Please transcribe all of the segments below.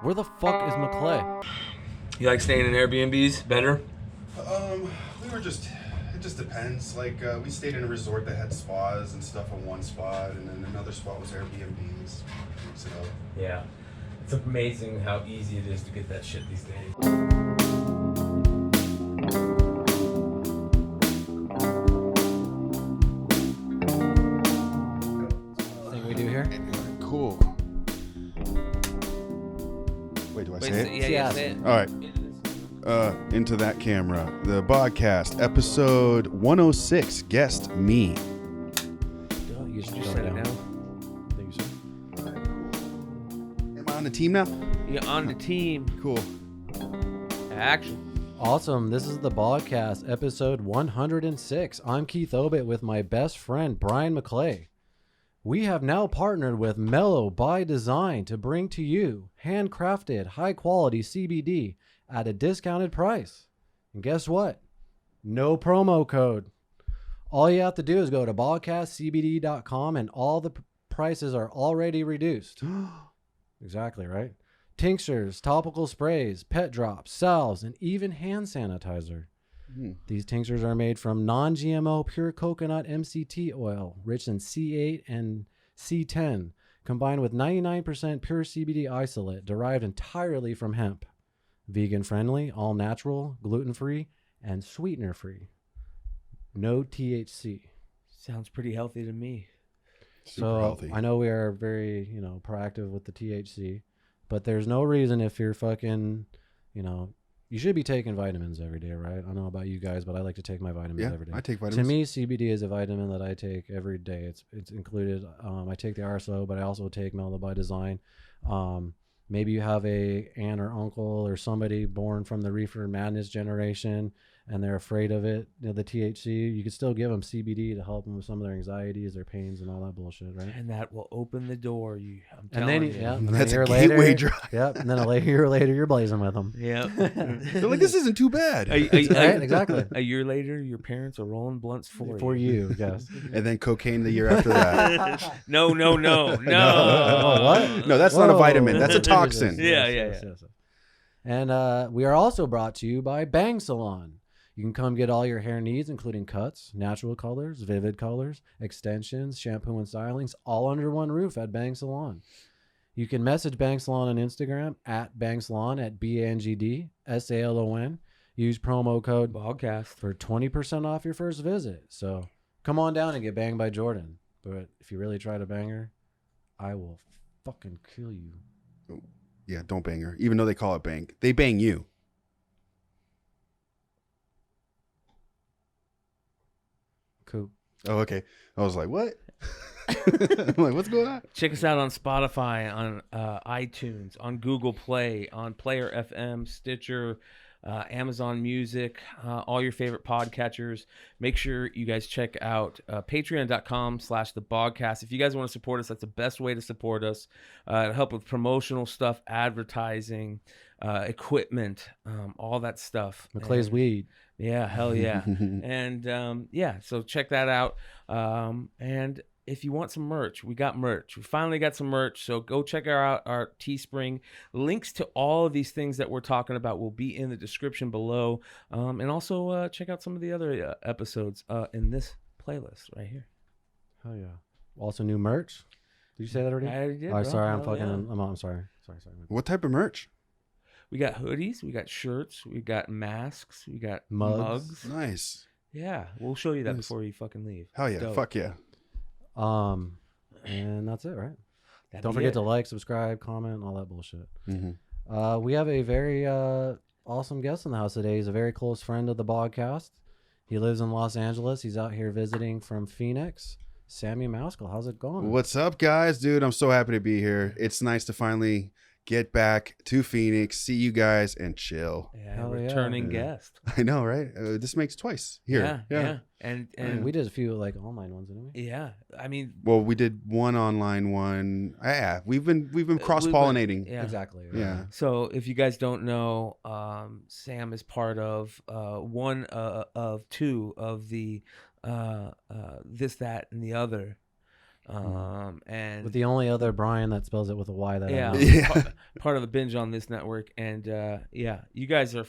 Where the fuck is McClay? You like staying in Airbnbs better? We were just, it just depends. Like, we stayed in a resort that had spas and stuff on one spot, and then another spot was Airbnbs. So, Yeah. It's amazing how easy it is to get that shit these days. Thing we do here? cool. Wait, do I say it? Yeah, say it. All right. Into that camera. The Bogcast, episode 106. Guest me. You Just set it down. Thank you, sir. All right, cool. Am I on the team now? You're on the team. Cool. Action. Awesome. This is the Bogcast, episode 106. I'm Keith Obit with my best friend, Brian McClay. We have now partnered with Mellow by Design to bring to you handcrafted, high-quality CBD at a discounted price. And guess what? No promo code. All you have to do is go to bogcastcbd.com and all the prices are already reduced. Exactly, right? Tinctures, topical sprays, pet drops, salves, and even hand sanitizer. These tinctures are made from non-GMO pure coconut MCT oil, rich in C8 and C10, combined with 99% pure CBD isolate derived entirely from hemp. Vegan-friendly, all-natural, gluten-free, and sweetener-free. No THC. Sounds pretty healthy to me. Super healthy. I know we are very, proactive with the THC, but there's no reason if you're fucking, you should be taking vitamins every day, right? I don't know about you guys, but I like to take my vitamins every day. I take vitamins. To me, CBD is a vitamin that I take every day. It's included. I take the RSO, but I also take Mellow by Design. Maybe you have a aunt or uncle or somebody born from the Reefer Madness generation and they're afraid of it, the THC. You could still give them CBD to help them with some of their anxieties, their pains, and all that bullshit, right? And that will open the door. I'm And telling then, you. yeah, and That's then a a year gateway later, drug. Yep, and then a year later, you're blazing with them. Yeah. They're like, this isn't too bad. Right? Exactly. A year later, your parents are rolling blunts for you, yes. And then cocaine the year after that. No. Oh, what? No, that's not a vitamin. That's a toxin. Yeah. And we are also brought to you by Bang Salon. You can come get all your hair needs, including cuts, natural colors, vivid colors, extensions, shampoo and stylings, all under one roof at Bang Salon. You can message Bang Salon on Instagram at Bang Salon at BANGDSALON. Use promo code Bogcast for 20% off your first visit. So come on down and get banged by Jordan. But if you really try to bang her, I will fucking kill you. Yeah, don't bang her. Even though they call it bang. They bang you. Cool. Oh, okay. I was like, what? I'm like, what's going on? Check us out on Spotify, on iTunes, on Google Play, on Player FM, Stitcher, Amazon Music, all your favorite podcatchers. Make sure you guys check out patreon.com/thebogcast. If you guys want to support us, that's the best way to support us. To help with promotional stuff, advertising, equipment, all that stuff. McClay's weed. Yeah, hell yeah. And so check that out. And if you want some merch, we got merch. We finally got some merch. So go check out our Teespring. Links to all of these things that we're talking about will be in the description below. And also check out some of the other episodes in this playlist right here. Hell yeah. Also new merch. Did you say that already? I did, Oh, bro. sorry. I'm Hell fucking. yeah. I'm sorry. Sorry. What type of merch? We got hoodies, we got shirts, we got masks, we got Mugs. mugs. Nice. Yeah, we'll show you that Nice. before you fucking leave. Hell yeah. Dope. Fuck yeah. And that's it, right? That'd Don't be forget it. to like, subscribe, comment, all that bullshit. Mm-hmm. We have a very awesome guest in the house today. He's a very close friend of the Bogcast. He lives in Los Angeles. He's out here visiting from Phoenix. Samy Maskell, how's it going? What's up, guys? Dude, I'm so happy to be here. It's nice to finally get back to Phoenix, see you guys, and chill. Yeah, Hell yeah. returning Yeah. guest. I know, right? This makes twice here. Yeah. And we did a few online ones, didn't we? yeah, I mean, Well, we did one online one. Yeah, we've been cross pollinating. yeah. Exactly. Right? Yeah. So if you guys don't know, Sam is part of one of two of the this, that, and the other And with the only other Brian that spells it with a Y that I know. Yeah. part of the Binge on This network. And you guys are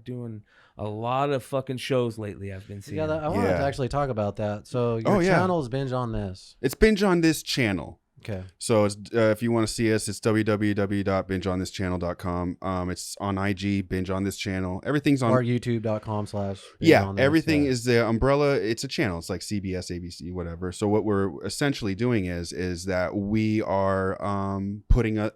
doing a lot of fucking shows lately. I've been seeing. Yeah, I wanted to actually talk about that. So your channel is Binge on This. It's Binge on This channel. Okay. So it's, if you want to see us, it's www.bingeonthischannel.com. It's on IG, Binge on This channel. Everything's on or youtube.com/ everything is the umbrella. It's a channel. It's like CBS, ABC, whatever. So what we're essentially doing is that we are putting a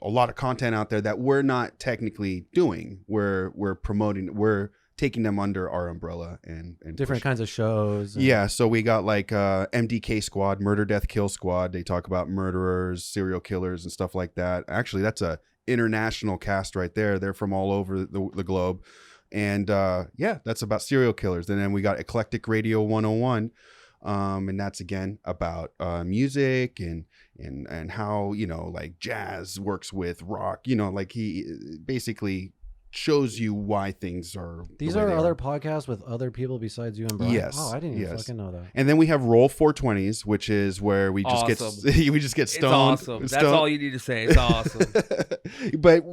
lot of content out there that we're not technically doing. We're promoting. We're taking them under our umbrella and different kinds of shows. Yeah, so we got like MDK Squad, Murder Death Kill Squad. They talk about murderers, serial killers, and stuff like that. Actually, that's a international cast right there. They're from all over the globe, and that's about serial killers. And then we got Eclectic Radio 101, and that's again about music and how like jazz works with rock. Like he basically shows you why things are. These are other podcasts with other people besides you and Brian. Yes. Oh, I didn't even fucking know that. And then we have Roll 420s, which is where we just get stoned. It's awesome. That's all you need to say. It's awesome. but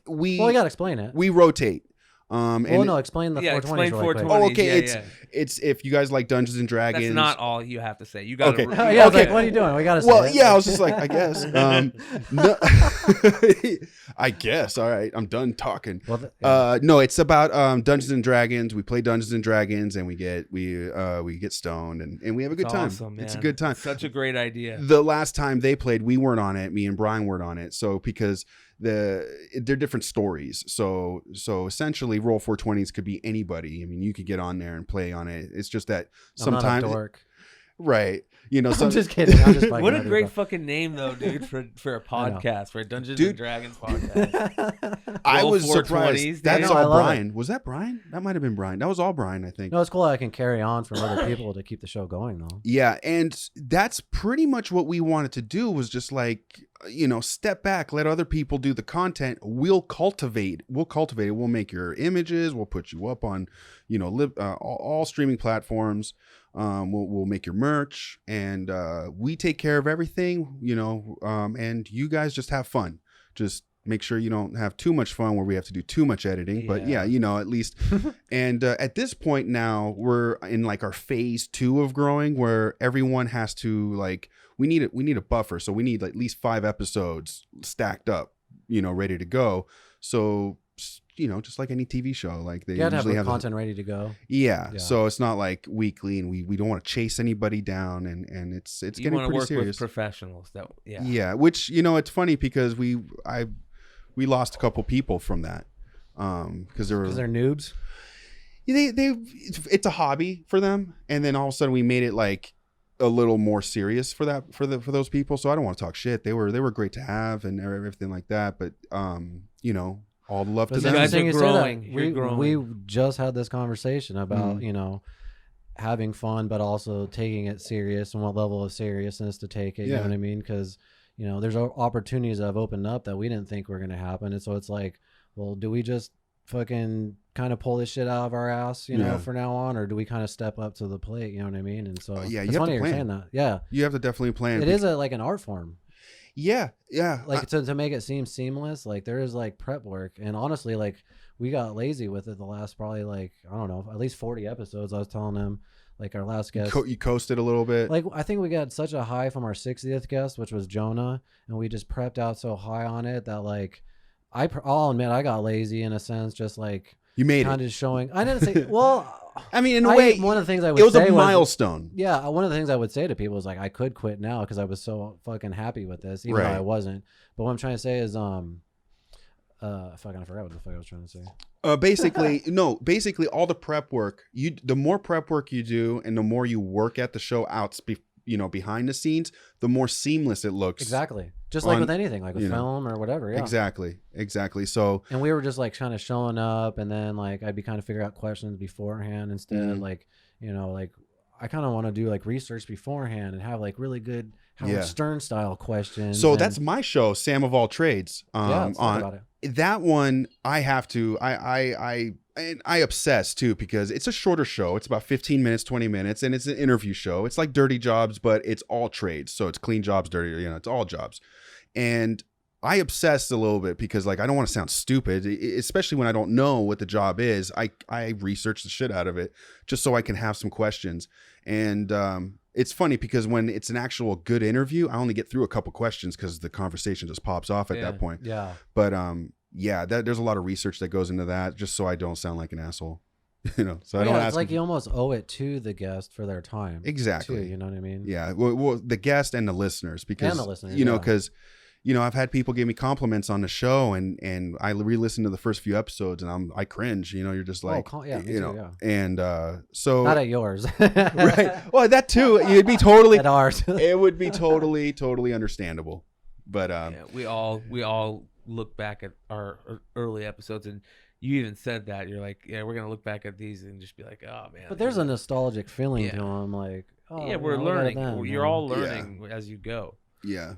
we. Well, you gotta explain it. We rotate. Explain the 420s. Explain 420s. Oh, okay. It's if you guys like Dungeons and Dragons. That's not all you have to say. You got okay. to. I was like, what are you doing? We gotta say it. I was just like, I guess. No, I guess. All right, I'm done talking. Well, no, it's about Dungeons and Dragons. We play Dungeons and Dragons, and we get stoned, and we have a good time. Awesome, it's a good time. Such a great idea. The last time they played, we weren't on it. Me and Brian weren't on it. So because they're different stories. So essentially, Roll 420s could be anybody. I mean, you could get on there and play on it. It's just that sometimes, I'm not a dork. Right? I'm just kidding. I'm just what a great fucking name, though, dude, for a podcast, for a Dungeons and Dragons podcast. I was surprised. That's all Brian. It. Was that Brian? That might have been Brian. That was all Brian, I think. No, it's cool. I can carry on from other people to keep the show going, though. Yeah, and that's pretty much what we wanted to do. Was just like, step back, let other people do the content. We'll cultivate it. We'll make your images. We'll put you up on, all streaming platforms. We'll make your merch, and we take care of everything, and you guys just have fun. Just make sure you don't have too much fun where we have to do too much editing. But at least. And at this point now, we're in like our phase 2 of growing, where everyone has to like, we need a buffer. So we need at least 5 episodes stacked up, ready to go. So, just like any TV show, like they usually have content ready to go. Yeah. So it's not like weekly, and we don't want to chase anybody down, and it's getting pretty work serious. With professionals, which it's funny because we lost a couple people from that because they're noobs. It's a hobby for them, and then all of a sudden we made it like a little more serious for those people. So I don't want to talk shit. They were great to have and everything like that, but all the love to them. You guys are growing. We just had this conversation about having fun, but also taking it serious and what level of seriousness to take it. You know what I mean? Because there's opportunities that have opened up that we didn't think were going to happen, and so it's like, well, do we just fucking kind of pull this shit out of our ass, for now on, or do we kind of step up to the plate? You know what I mean? And so you it's have funny to plan. You're saying that. Yeah, you have to definitely plan. It is like an art form. Yeah. Like to make it seem seamless, like there is like prep work, and honestly, like we got lazy with it the last probably like, I don't know, at least 40 episodes. I was telling them, like our last guest, you coasted a little bit. Like I think we got such a high from our 60th guest, which was Jonah, and we just prepped out so high on it that like I'll admit I got lazy in a sense, just like you made kind it. of showing. I didn't say well. I mean, in a way, one of the things I would it was say a milestone. One of the things I would say to people is like, I could quit now because I was so fucking happy with this, even though I wasn't. But what I'm trying to say is, fucking, I forgot what the fuck I was trying to say. Basically, all the prep work the more prep work you do, and the more you work at the show behind the scenes, the more seamless it looks. Exactly. Just like with anything, like with film or whatever. Yeah. Exactly. So, and we were just like kind of showing up, and then like I'd be kind of figuring out questions beforehand instead. Like, like I kind of want to do like research beforehand and have like really good Howard Stern style questions. So that's my show, Sam of All Trades. Let's talk about it. that one I have to I obsess too, because it's a shorter show. It's about 15 minutes, 20 minutes, and it's an interview show. It's like Dirty Jobs, but it's all trades. So it's clean jobs, dirty, it's all jobs. And I obsess a little bit because like I don't want to sound stupid, especially when I don't know what the job is. I research the shit out of it just so I can have some questions. And it's funny because when it's an actual good interview, I only get through a couple questions because the conversation just pops off at that point. Yeah. But there's a lot of research that goes into that just so I don't sound like an asshole. So I don't ask. It's like you almost owe it to the guest for their time. Exactly. Too, you know what I mean? Yeah. Well, the guest and the listeners, because yeah. because I've had people give me compliments on the show, and I re-listen to the first few episodes, and I cringe. You're just like, me too, yeah. And so not at yours, right? Well, that too. It'd be totally at ours. It would be totally understandable. But we all look back at our early episodes, and you even said that you're like, yeah, we're gonna look back at these and just be like, oh man. But there's a nostalgic feeling to them, like, oh yeah, we're learning. You're all learning as you go. Yeah.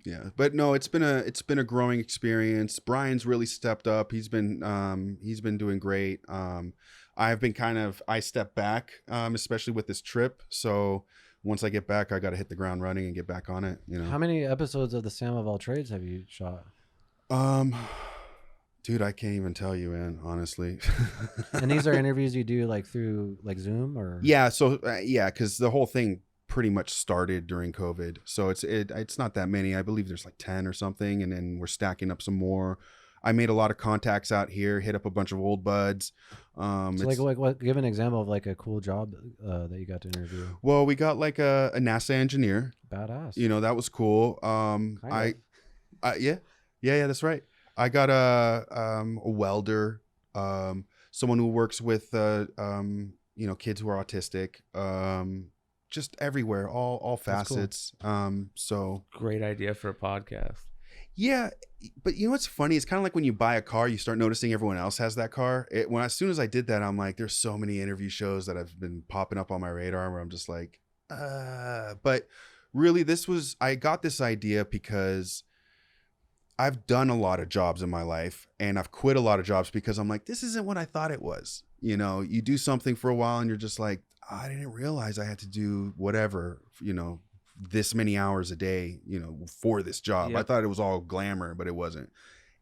Yeah, but no, it's been a growing experience. Brian's really stepped up. He's been doing great. I've been I stepped back, especially with this trip. So once I get back, I got to hit the ground running and get back on it. How many episodes of the Samofalltrades have you shot? Dude, I can't even tell you, man. Honestly. And these are interviews you do like through like Zoom or? Yeah. So because the whole thing pretty much started during COVID, so it's not that many. I believe there's like 10 or something, and then we're stacking up some more. I made a lot of contacts out here, hit up a bunch of old buds. So like what? Give an example of like a cool job that you got to interview. Well, we got like a NASA engineer. Badass. That was cool. Yeah, that's right. I got a welder, someone who works with kids who are autistic. Just everywhere, all facets. Cool. So great idea for a podcast. Yeah, but what's funny? It's kind of like when you buy a car, you start noticing everyone else has that car. As soon as I did that, I'm like, there's so many interview shows that have been popping up on my radar where I'm just like, But really, I got this idea because I've done a lot of jobs in my life, and I've quit a lot of jobs because I'm like, this isn't what I thought it was. You do something for a while and you're just like, I didn't realize I had to do whatever, this many hours a day, for this job. Yep. I thought it was all glamour, but it wasn't.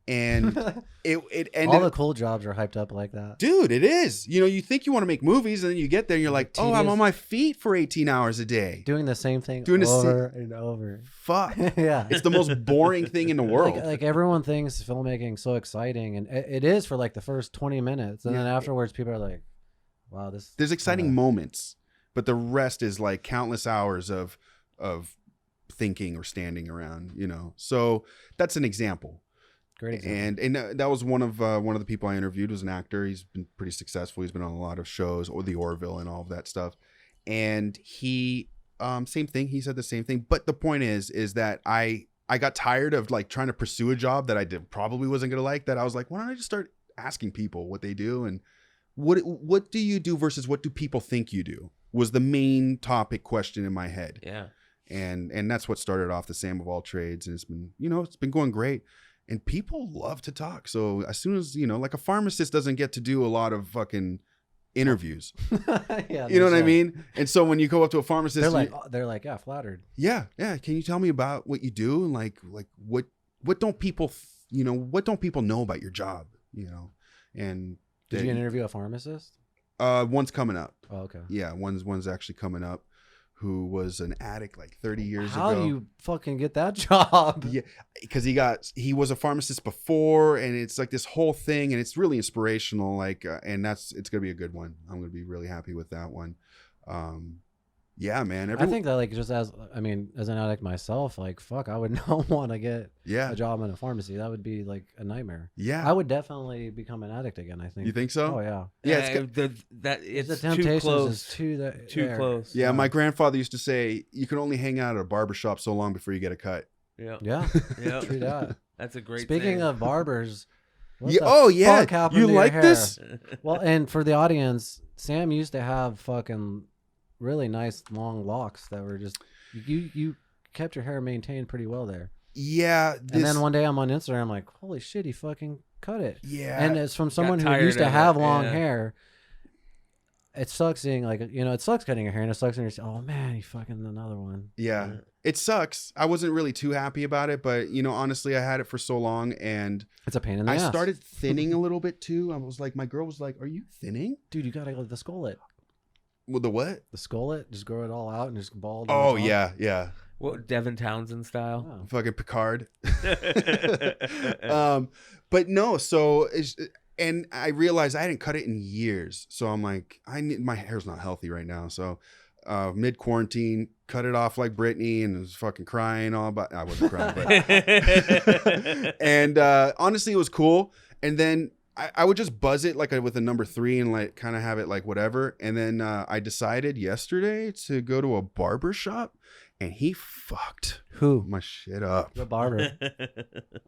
And it ended. All the cool jobs are hyped up like that. Dude, it is. You think you want to make movies, and then you get there and you're like, oh, I'm on my feet for 18 hours a day. Doing the same thing over and over. Fuck. Yeah. It's the most boring thing in the world. Like everyone thinks filmmaking so exciting, and it is for like the first 20 minutes. And then afterwards, people are like, wow, this. There's exciting moments, but the rest is like countless hours of thinking or standing around, So that's an example. Great example. And that was one of the people I interviewed was an actor. He's been pretty successful. He's been on a lot of shows, or the Orville and all of that stuff. And he, same thing. He said the same thing. But the point is that I got tired of like trying to pursue a job that I probably wasn't going to like, that I was like, why don't I just start asking people what they do, and what do you do versus what do people think you do was the main topic question in my head. Yeah. And that's what started off the Samofalltrades, and it's been, it's been going great. And people love to talk. So as soon as, like a pharmacist doesn't get to do a lot of fucking interviews. Yeah, you know what I mean? And so when you go up to a pharmacist, they're like, yeah, flattered. Yeah. Yeah. Can you tell me about what you do? And like what don't people, what don't people know about your job? And did you interview a pharmacist? One's coming up. Oh, okay. Yeah. One's actually coming up, who was an addict like 30 years ago. How do you fucking get that job? Yeah, because he was a pharmacist before, and it's like this whole thing, and it's really inspirational. And it's gonna be a good one. I'm gonna be really happy with that one. Yeah, man. I think that just as an addict myself, fuck, I would not want to get a job in a pharmacy. That would be like a nightmare. Yeah, I would definitely become an addict again, I think. You think so? Oh yeah. Yeah, it's the temptations is too close. Yeah, my grandfather used to say you can only hang out at a barbershop so long before you get a cut. Yeah. True that. That's a great Speaking of barbers, you like this? Well, and for the audience, Sam used to have fucking really nice long locks that were just you kept your hair maintained pretty well there. Yeah. And then one day I'm on Instagram, I'm like, holy shit, he fucking cut it. Yeah. And it's from someone who tired used to of have it, long yeah. hair. It sucks seeing it sucks cutting your hair, and it sucks when you're oh man, you fucking another one. Yeah. It sucks. I wasn't really too happy about it, but honestly, I had it for so long, and It's a pain in the I ass. started thinning a little bit too. I was like, my girl was like, "Are you thinning?" Dude, you gotta go the skullet. Well, the what? The skullet, just grow it all out and just bald. Oh on top. yeah. What, Devin Townsend style? Oh. Fucking Picard. But no, and I realized I hadn't cut it in years, so I'm like, my hair's not healthy right now, so mid quarantine, cut it off like Britney, and was fucking crying all about. I wasn't crying, but and honestly, it was cool. And then I would just buzz it like with a number 3 and like kind of have it like whatever. And then I decided yesterday to go to a barber shop, and he fucked Who? my shit up. The barber.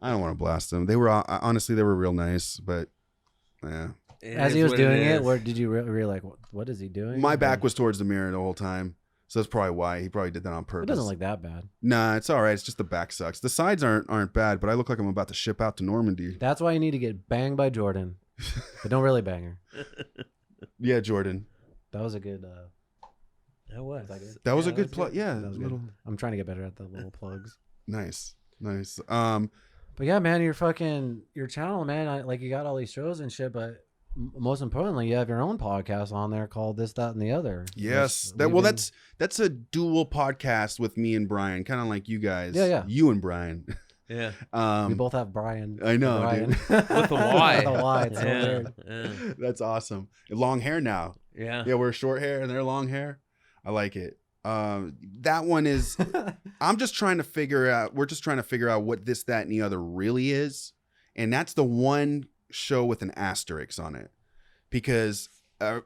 I don't want to blast them. They were honestly, they were real nice, but yeah. As he was doing it, where did you really like? What is he doing? My back was towards the mirror the whole time, so that's probably why he probably did that on purpose. It doesn't look that bad. Nah, it's all right. It's just the back sucks. The sides aren't bad, but I look like I'm about to ship out to Normandy. That's why you need to get banged by Jordan, but don't really bang her. Yeah, Jordan. That was a good. That was. That was a that good was plug. good. Yeah, That was good. little I'm trying to get better at the little plugs. nice. But yeah, man, your channel, man. Like you got all these shows and shit, but most importantly, you have your own podcast on there called This, That, and the Other. Yes. Which That's a dual podcast with me and Brian, kind of like you guys. Yeah. You and Brian. Yeah. we both have Brian. I know, Brian. dude. With a Y. With a Y. It's so Yeah. weird. Yeah. That's awesome. Long hair now. Yeah. Yeah, we're short hair and they're long hair. I like it. That one is. We're just trying to figure out what This, That, and the Other really is, and that's the one show with an asterisk on it, because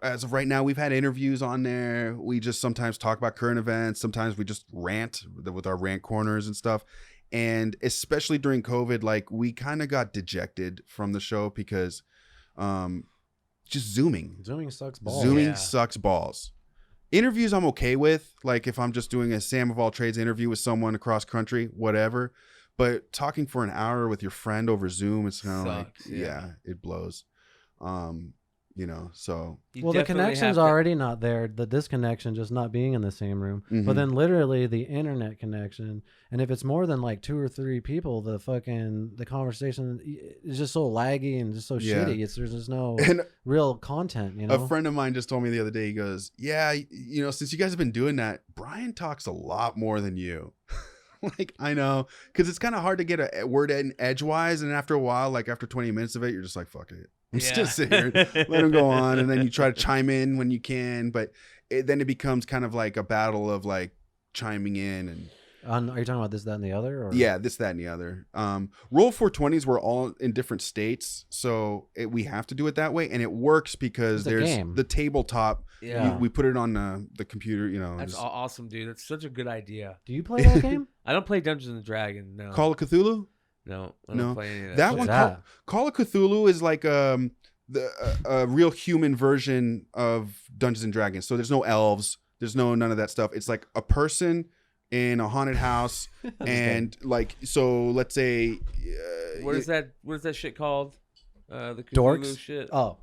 as of right now, we've had interviews on there. We just sometimes talk about current events. Sometimes we just rant with our rant corners and stuff. And especially during COVID, like we kind of got dejected from the show because just zooming sucks balls. Zooming Yeah. sucks balls. Interviews I'm okay with, like if I'm just doing a samofalltrades interview with someone across country, whatever. But talking for an hour with your friend over Zoom, it's kind of like, Sucks, yeah. it blows. So You Well, the definitely connection's have to- already not there. The disconnection just not being in the same room. Mhm. But then literally the internet connection. And if it's more than like 2 or 3 people, the conversation is just so laggy and just so Yeah. shitty. There's just no and real content, you know? a friend of mine just told me the other day, he goes, yeah, since you guys have been doing that, Brian talks a lot more than you. Like, I know, because it's kind of hard to get a word in edgewise. And after a while, like after 20 minutes of it, you're just like, fuck it. I'm just Yeah. sitting here, let him go on. And then you try to chime in when you can. But then it becomes kind of like a battle of like chiming in. And Are you talking about This, That, and the Other? Or? yeah, This, That, and the Other. Roll 420s were all in different states. So we have to do it that way. And it works because It's a there's game. the tabletop. Yeah. We put it on the computer, That's just- awesome, dude. That's such a good idea. Do you play that game? I don't play Dungeons and Dragons. No. Call of Cthulhu. No. I No. don't play any of that. That shit. one, that? Call of Cthulhu is like a real human version of Dungeons and Dragons. So there's no elves, there's none of that stuff. It's like a person in a haunted house, and like, so let's say, What is that? What is that shit called? The Cthulhu Dorks? shit. Oh,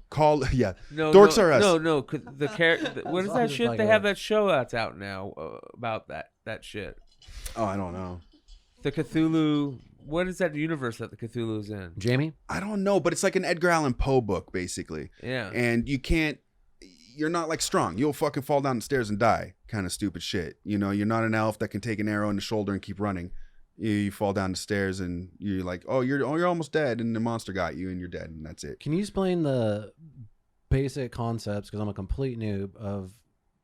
yeah, No, Dorks no, are us. No. The character. What is I'm that just shit? like They a- have that show that's out now about that shit. Oh, I don't know. The Cthulhu. What is that universe that the Cthulhu's in? Jamie? I don't know, but it's like an Edgar Allan Poe book basically, Yeah. and you're not like strong. You'll fucking fall down the stairs and die. Kind of stupid shit. You're not an elf that can take an arrow in the shoulder and keep running. You fall down the stairs and you're like, you're almost dead, and the monster got you and you're dead, and that's it. Can you explain the basic concepts? Because I'm a complete noob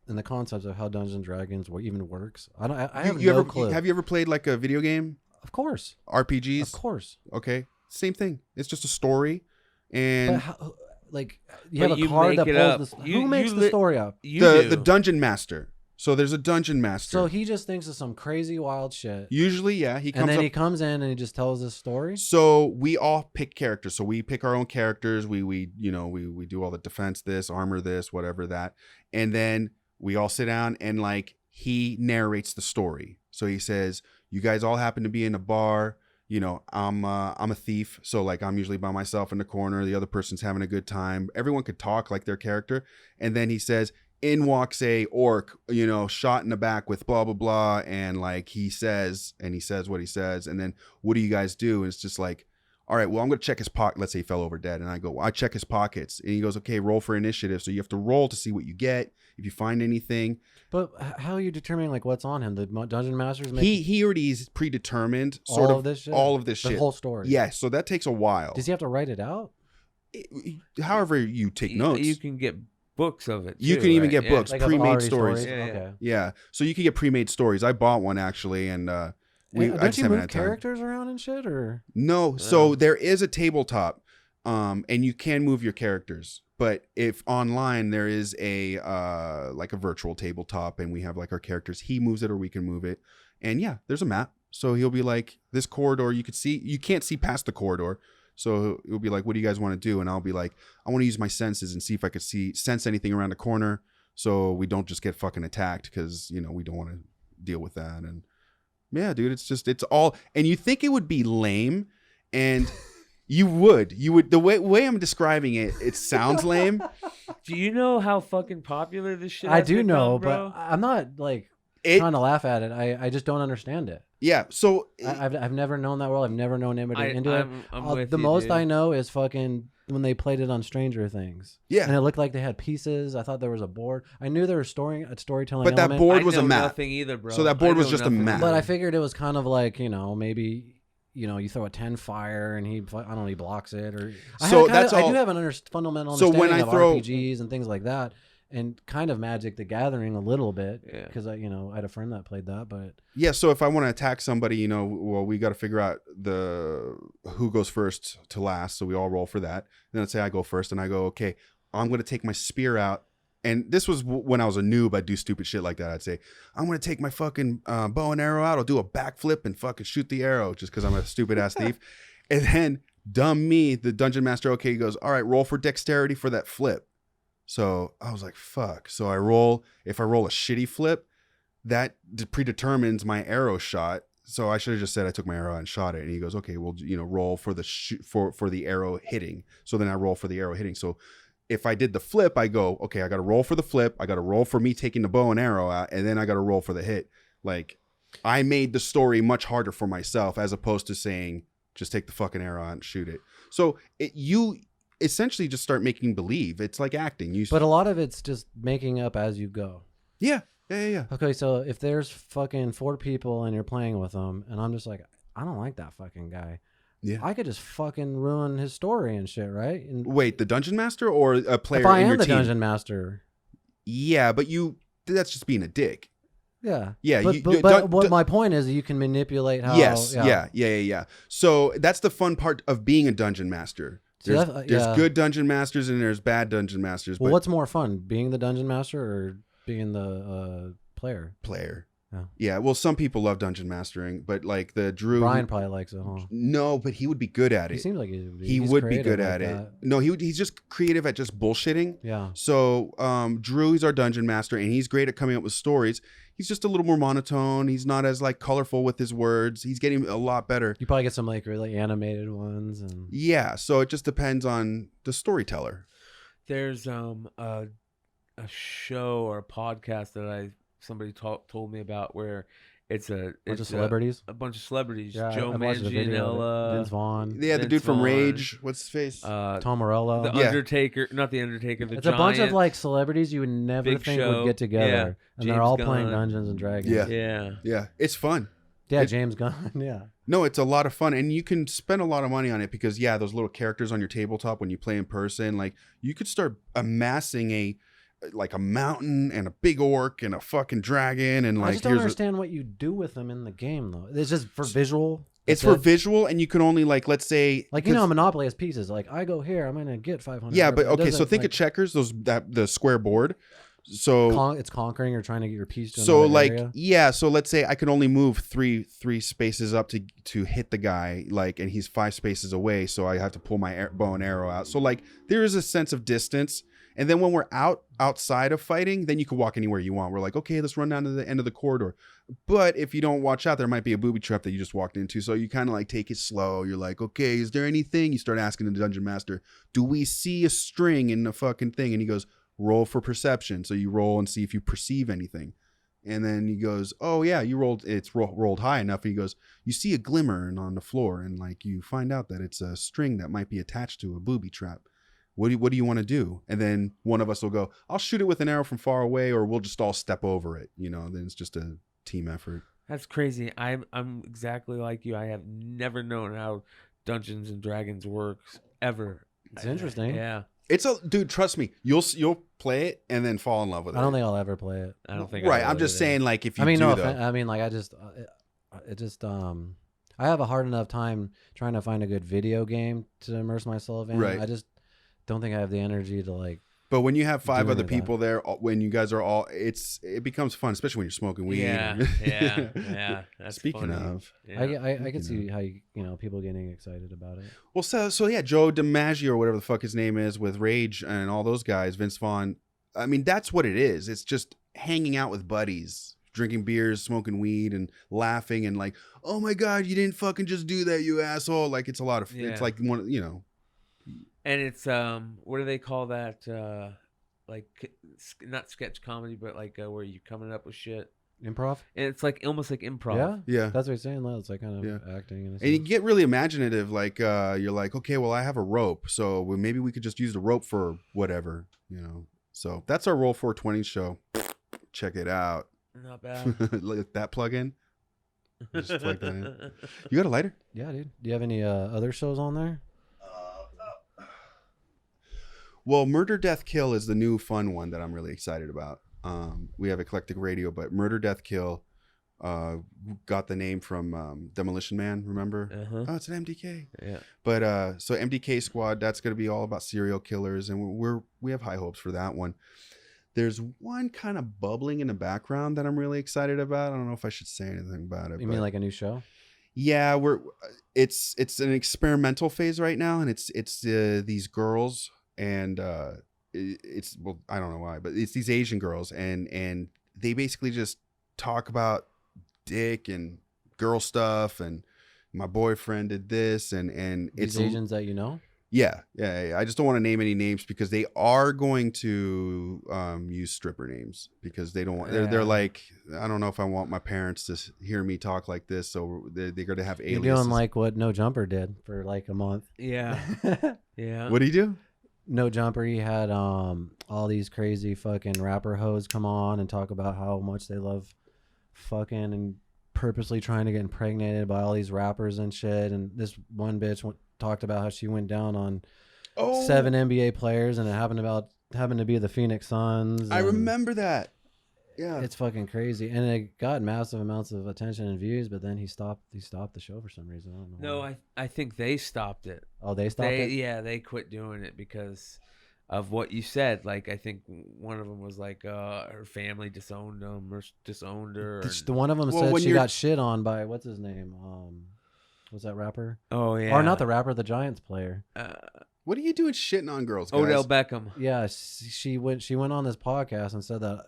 in the concepts of how Dungeons and Dragons even works. I have no clue. Have you ever played like a video game? Of course. RPGs? Of course. Okay. Same thing. It's just a story. And But how, like, you But have a you card make that it pulls up. the... You- Who makes you the li- story up? You the do. dungeon master. So there's a dungeon master. So he just thinks of some crazy wild shit. Usually, yeah, he comes And then up. he comes in and he just tells this story? So we all pick characters. So we pick our own characters. We do all the defense, this, armor, this, whatever that. And then we all sit down and like he narrates the story. So he says, you guys all happen to be in a bar. you know, I'm a thief, so like I'm usually by myself in the corner. The other person's having a good time. Everyone could talk like their character, and then he says, "In walks a orc, you know, shot in the back with blah blah blah," and like he says what he says, and then what do you guys do? And it's just like, all right, well, I'm gonna check his pocket. Let's say he fell over dead, and I go, well, I check his pockets, and he goes, okay, roll for initiative. So you have to roll to see what you get if you find anything. But how are you determining like what's on him? The dungeon masters make He already is predetermined all of this shit? all of this the shit. whole story. Yeah, so that takes a while. Does he have to write it out? However you take notes. You can get books of it. You too, can even right? get Yeah. books, Like of pre-made already stories. Yeah, yeah. Okay. Yeah, so you can get pre-made stories. I bought one actually, and I Don't just you haven't move had time. characters around and shit, or No, so there is a tabletop, and you can move your characters. But if online there is a like a virtual tabletop, and we have like our characters, he moves it or we can move it, and yeah, there's a map. So he'll be like, this corridor you can't see past the corridor. So he'll be like, what do you guys want to do? And I'll be like, I want to use my senses and see if I could sense anything around the corner, so we don't just get fucking attacked, because you know we don't want to deal with that. And yeah, dude, it's all, and you think it would be lame, and you would the way I'm describing it, it sounds lame. Do you know how fucking popular this shit? I has do become, know, bro? but I'm not like It, trying to laugh at it. I just don't understand it. yeah, so I've never known that world. I've never known anybody into it. I'm with The you, most dude. I know is fucking when they played it on Stranger Things. yeah, And it looked like they had pieces. I thought there was a board. I knew there was storytelling. but that element, board I was a know map. Nothing either, bro. So that board I was know just a nothing map. either. But I figured it was kind of like, you know, maybe, you know, you throw a 10 fire and I don't know, he blocks it, or So that's I all- do have an fundamental So when understanding I of throw- RPGs and things like that, and kind of Magic the Gathering a little bit, Yeah. because I had a friend that played that, but Yeah, so if I want to attack somebody, you know, well, we got to figure out who goes first to last. So we all roll for that. Then let's say I go first, and I go, okay, I'm going to take my spear out. And this was when I was a noob. I'd do stupid shit like that. I'd say, I'm going to take my fucking bow and arrow out. I'll do a backflip and fucking shoot the arrow, just because I'm a stupid ass thief. And then dumb me, the dungeon master, okay, he goes, all right, roll for dexterity for that flip. So I was like, fuck. So if I roll a shitty flip, that predetermines my arrow shot. So I should have just said I took my arrow out and shot it. And he goes, okay, well, you know, roll for the for the arrow hitting. So then I roll for the arrow hitting. So if I did the flip, I go, okay, I got to roll for the flip. I got to roll for me taking the bow and arrow out. And then I got to roll for the hit. Like, I made the story much harder for myself, as opposed to saying, just take the fucking arrow out and shoot it. So you essentially just start making believe. It's like acting. But a lot of it's just making up as you go. Yeah. Okay, so if there's fucking 4 people and you're playing with them, and I'm just like, I don't like that fucking guy. Yeah. I could just fucking ruin his story and shit, right? And Wait, the dungeon master or a player if I in am your the team? dungeon master, Yeah, but that's just being a dick. yeah, Yeah, But what my point is, you can manipulate how. Yes, yeah. So that's the fun part of being a dungeon master. See, There's, that's- there's yeah. good dungeon masters and there's bad dungeon masters. Well, But what's more fun, being the dungeon master or being the player? player? Oh. Yeah. Well, some people love dungeon mastering, but like the Drew. Brian probably likes it, huh? No, but he would be good at He it. seems like He he's would be creative good like at it. that. No, he's just creative at just bullshitting. Yeah. So Drew, he's our dungeon master, and he's great at coming up with stories. He's just a little more monotone. He's not as like colorful with his words. He's getting a lot better. You probably get some like really animated ones, and Yeah, so it just depends on the storyteller. There's a show or a podcast that somebody told me about where it's bunch of celebrities. a bunch of celebrities. Yeah, Joe I watched the video of it. Manganiello, Vince Vaughn, Yeah, the Vince dude from Vaughn, Rage. What's his face? Tom Morello. the Yeah. Undertaker, not the Undertaker, the It's Giant. a bunch of like celebrities you would never Big think Show. would get together, Yeah. and James they're all playing Gunn. Dungeons and Dragons. Yeah. Yeah. Yeah, it's fun. Yeah, James Gunn. Yeah. No, it's a lot of fun, and you can spend a lot of money on it because those little characters on your tabletop when you play in person, like you could start amassing a mountain and a big orc and a fucking dragon, and like I just don't understand what you do with them in the game though. It's just for visual. It's That's for it? visual, and you can only let's say Like, you know, Monopoly has pieces. Like, I go here, I'm gonna get 500. yeah, but It okay, so doesn't, think like, of checkers, the square board. So it's conquering or trying to get your piece to so another like area. yeah, so let's say I can only move three spaces up to hit the guy, like, and he's 5 spaces away, so I have to pull my bow and arrow out. So like there is a sense of distance, And then when we're outside of fighting, then you can walk anywhere you want. We're like, okay, let's run down to the end of the corridor. But if you don't watch out, there might be a booby trap that you just walked into. So you kind of like take it slow. You're like, okay, is there anything? You start asking the dungeon master, do we see a string in the fucking thing? And he goes, roll for perception. So you roll and see if you perceive anything. And then he goes, oh yeah, you rolled, it's rolled high enough. And he goes, you see a glimmer on the floor, and like you find out that it's a string that might be attached to a booby trap. What do you want to do? And then one of us will go, I'll shoot it with an arrow from far away, or we'll just all step over it. You know, then it's just a team effort. That's crazy. I'm exactly like you. I have never known how Dungeons and Dragons works ever. It's interesting. Yeah. Dude, trust me, you'll play it and then fall in love with it. I don't think I'll ever play it. I don't think. Right. I I'm just saying, like, if you I mean, like, I have a hard enough time trying to find a good video game to immerse myself in. Right. I just don't think I have the energy to like. But when you have 5 Doing other it people there, when you guys are all, it becomes fun, especially when you're smoking weed. Yeah. That's Speaking funny. of, Yeah. I can see how people getting excited about it. well, so yeah, Joe DiMaggio or whatever the fuck his name is with Rage and all those guys, Vince Vaughn. I mean, that's what it is. It's just hanging out with buddies, drinking beers, smoking weed, and laughing, and like, oh my god, you didn't fucking just do that, you asshole. Like, it's a lot of, it's like one, you know. And it's what do they call that? Like not sketch comedy, but like where you're coming up with shit. Improv. And it's like almost like improv. Yeah. That's what you're saying. It's like kind of acting. And you get really imaginative. Like you're like, okay, well, I have a rope, so maybe we could just use the rope for whatever, you know. So that's our Roll 420 show. Check it out. Not bad. Like that plug-in. Just plug that in. You got a lighter? Yeah, dude. Do you have any other shows on there? Well, Murder, Death, Kill is the new fun one that I'm really excited about. We have Eclectic Radio, but Murder, Death, Kill got the name from Demolition Man, remember? Uh-huh. Oh, it's an MDK. Yeah. But so MDK Squad, that's going to be all about serial killers, and we have high hopes for that one. There's one kind of bubbling in the background that I'm really excited about. I don't know if I should say anything about it. You mean like a new show? Yeah, it's an experimental phase right now, and it's these girls. And it's, well, I don't know why, but it's these Asian girls, and they basically just talk about dick and girl stuff, and my boyfriend did this, and These it's Asians that you know? Yeah. I just don't want to name any names because they are going to use stripper names because they don't want. They're like, I don't know if I want my parents to hear me talk like this, so they're going to have aliases. You're doing like what No Jumper did for like a month. Yeah. Yeah. What do you do? No Jumper, he had all these crazy fucking rapper hoes come on and talk about how much they love fucking and purposely trying to get impregnated by all these rappers and shit. And this one bitch talked about how she went down on 7 NBA players, and it happened to be the Phoenix Suns. I remember that. Yeah, it's fucking crazy, and it got massive amounts of attention and views. But then he stopped the show for some reason. I don't know. No, I think they stopped it. Oh, they stopped it? Yeah, they quit doing it because of what you said. Like, I think one of them was like her family disowned them or disowned her. The one of them said she got shit on by what's his name? Was that rapper? Oh yeah, or not the rapper, the Giants player. What are you doing shitting on girls, guys? Odell Beckham. Yeah, she went on this podcast and said that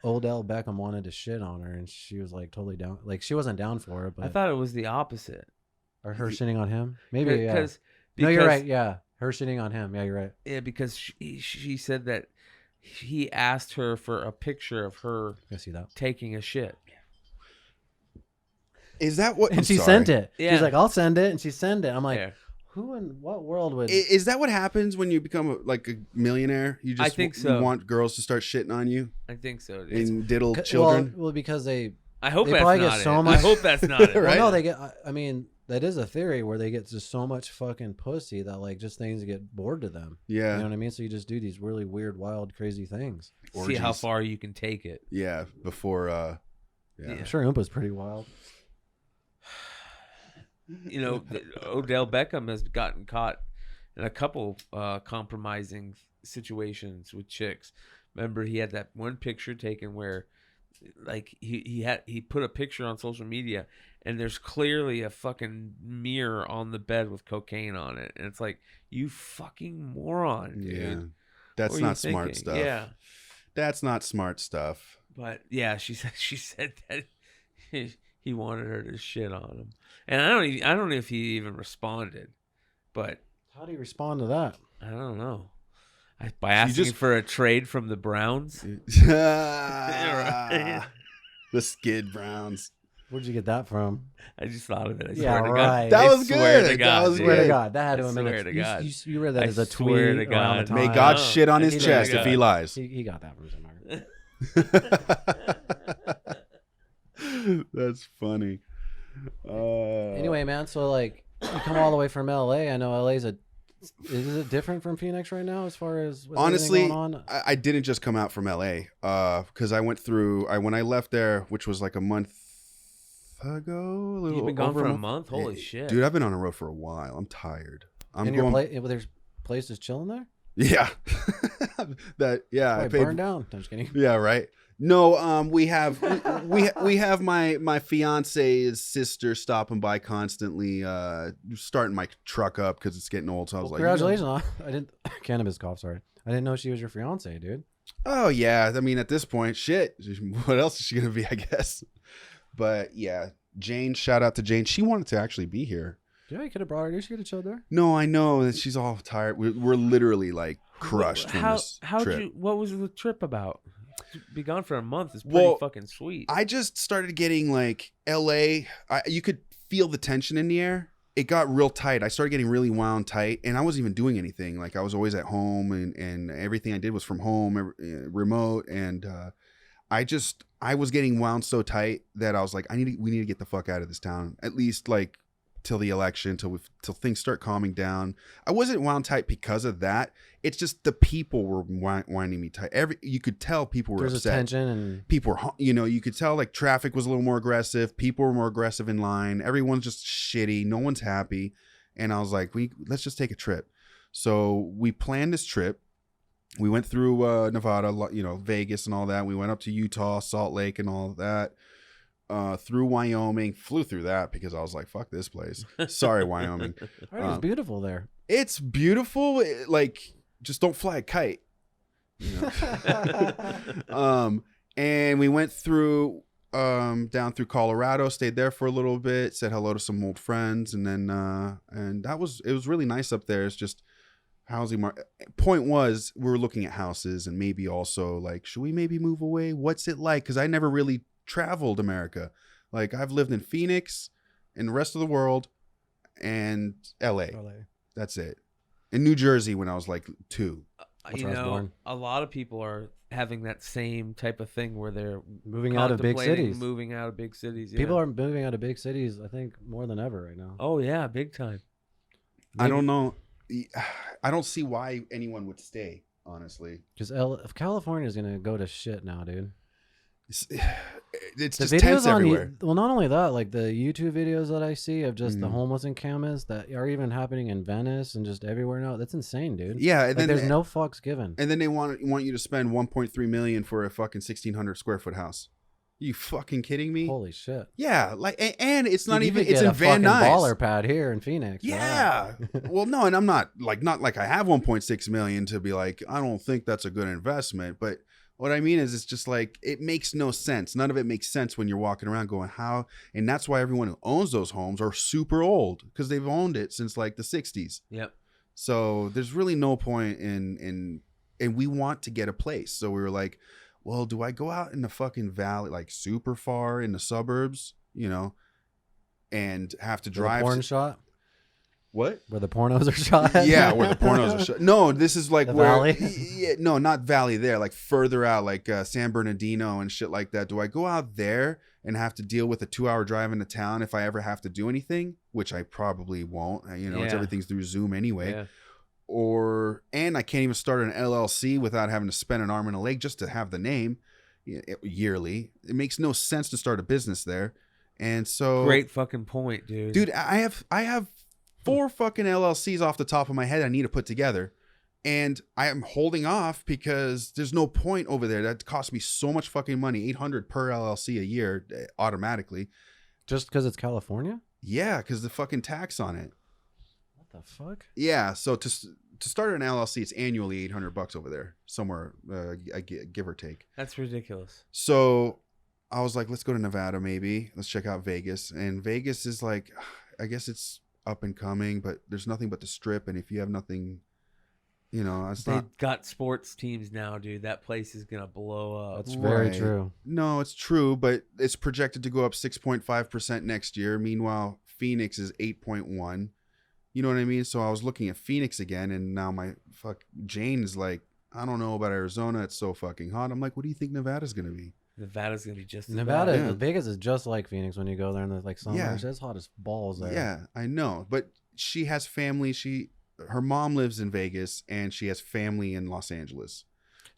Odell Beckham wanted to shit on her, and she was like totally down. Like, she wasn't down for it, but I thought it was the opposite. Or her shitting on him? Maybe, yeah. Because no, you're right. Yeah, her shitting on him. Yeah, you're right. Yeah, because she said that he asked her for a picture of her taking a shit. Is that what? And she sent it. Yeah. She's like, I'll send it, and she sent it. I'm like, yeah. Who in what world would? Is that what happens when you become a millionaire? You just I think so. You want girls to start shitting on you? I think so. And diddle children? Well, because they. I hope they that's probably not get it. so much. I hope that's not it. Right? Well, no, they get. I mean, that is a theory where they get just so much fucking pussy that like just things get bored to them. Yeah, you know what I mean. So you just do these really weird, wild, crazy things. See how far you can take it. Yeah, before. Yeah. I'm sure Oompa's pretty wild. You know, Odell Beckham has gotten caught in a couple compromising situations with chicks. Remember, he had that one picture taken where, like, he put a picture on social media, and there's clearly a fucking mirror on the bed with cocaine on it, and it's like, you fucking moron, dude. Yeah. That's What were you not smart thinking? stuff. Yeah. That's not smart stuff. But yeah, she said that he wanted her to shit on him, and I don't know if he even responded, but How do you respond to that? I don't know. By asking for a trade from the Browns. The Skid Browns. Where'd you get that from? I just thought of it. I Yeah, swear to right. God. That I was swear good. To God, That was dude. Swear to good. God, that had to I have been swear to God. You read that I as a swear tweet to around the God. time. May God know. shit on his He chest did. if he lies. He got that from somewhere. That's funny. Anyway, man, so like you come all the way from LA. I know LA's is it different from Phoenix right now as far as what's honestly, going on? I didn't just come out from LA because I went through. When I left there, which was like a month ago. A little You've been gone over for a month? Holy Yeah. shit. Dude, I've been on the road for a while. I'm tired. And there's places chilling there? Yeah. I Probably paid. burned down. I'm just kidding. Yeah, right. No, we have my fiance's sister stopping by constantly, starting my truck up because it's getting old. So I was like, congratulations! I didn't cannabis cough. Sorry, I didn't know she was your fiance, dude. Oh yeah, I mean at this point, shit. What else is she gonna be? I guess. But yeah, Jane. Shout out to Jane. She wanted to actually be here. Yeah, you could have brought her. She could have chilled there. No, I know that she's all tired. We're literally like crushed from this trip. What was the trip about? To be gone for a month is pretty fucking sweet. I just started getting like LA. You could feel the tension in the air. It got real tight. I started getting really wound tight, and I wasn't even doing anything. Like I was always at home, and everything I did was from home, remote. And I was getting wound so tight that I was like, we need to get the fuck out of this town. At least like till the election, till things start calming down. I wasn't wound tight because of that. It's just the people were winding me tight. You could tell people were upset. There's a tension, and people were, you could tell like traffic was a little more aggressive. People were more aggressive in line. Everyone's just shitty. No one's happy. And I was like, let's just take a trip. So we planned this trip. We went through Nevada, Vegas and all that. We went up to Utah, Salt Lake and all that. Through Wyoming, flew through that because I was like, fuck this place. Sorry, Wyoming. it's beautiful there. It's beautiful. Just don't fly a kite. And we went through down through Colorado, stayed there for a little bit, said hello to some old friends, and then and it was really nice up there. It's just housing market. Point was, we were looking at houses and maybe also like, should we maybe move away? What's it like? Because I never really traveled America. Like I've lived in Phoenix, in the rest of the world, and LA. That's it. In New Jersey when I was like 2. That's where I was born. A lot of people are having that same type of thing where they're Moving out of big cities. Moving out of big cities. Yeah. People are moving out of big cities, I think, more than ever right now. Oh yeah, big time. I don't know. I don't see why anyone would stay, honestly. Because California is gonna go to shit now, dude. It's The just videos tense on everywhere. well, not only that, like the YouTube videos that I see of just the homeless encampments that are even happening in Venice and just everywhere now. That's insane, dude. Yeah, and Like, then there's no fucks given. And then they want you to spend 1.3 million for a fucking 1,600 square foot house. You fucking kidding me? Holy shit! Yeah, like, and it's not You even. could It's get in a Van fucking Nuys. baller pad here in Phoenix. Yeah. Well, no, and I'm not like I have 1.6 million to be like, I don't think that's a good investment. But what I mean is, it's just like, it makes no sense. None of it makes sense when you're walking around going, how? And that's why everyone who owns those homes are super old because they've owned it since like the 60s. Yep. So there's really no point and we want to get a place. So we were like, well, do I go out in the fucking valley, like super far in the suburbs, and have to drive? Porn shot? What? Where the pornos are shot? Yeah, where the pornos are shot. No, this is like The where. valley? Yeah, no, not valley there. Like further out, like San Bernardino and shit like that. Do I go out there and have to deal with a 2-hour drive into town if I ever have to do anything? Which I probably won't. It's everything's through Zoom anyway. Yeah. And I can't even start an LLC without having to spend an arm and a leg just to have the name yearly. It makes no sense to start a business there. And so Great fucking point, dude. Dude, I have 4 fucking LLCs off the top of my head I need to put together. And I am holding off because there's no point over there. That costs me so much fucking money, $800 per LLC a year automatically. Just because it's California? Yeah, because the fucking tax on it. What the fuck? Yeah. So to start an LLC, it's annually $800 over there, somewhere, give or take. That's ridiculous. So I was like, let's go to Nevada, maybe. Let's check out Vegas. And Vegas is like, I guess it's up and coming, but there's nothing but the Strip. And if you have nothing, you know, They've got sports teams now, dude. That place is gonna blow up. That's very true. No, it's true, but it's projected to go up 6.5% next year. Meanwhile, Phoenix is 8.1. You know what I mean? So I was looking at Phoenix again, and now Jane is like, I don't know about Arizona. It's so fucking hot. I'm like, what do you think Nevada's gonna be? Nevada's gonna be just Nevada. as bad. Vegas is just like Phoenix when you go there in the summer. Yeah. It's hot as balls there. Yeah, I know. But she has family. Her mom lives in Vegas, and she has family in Los Angeles.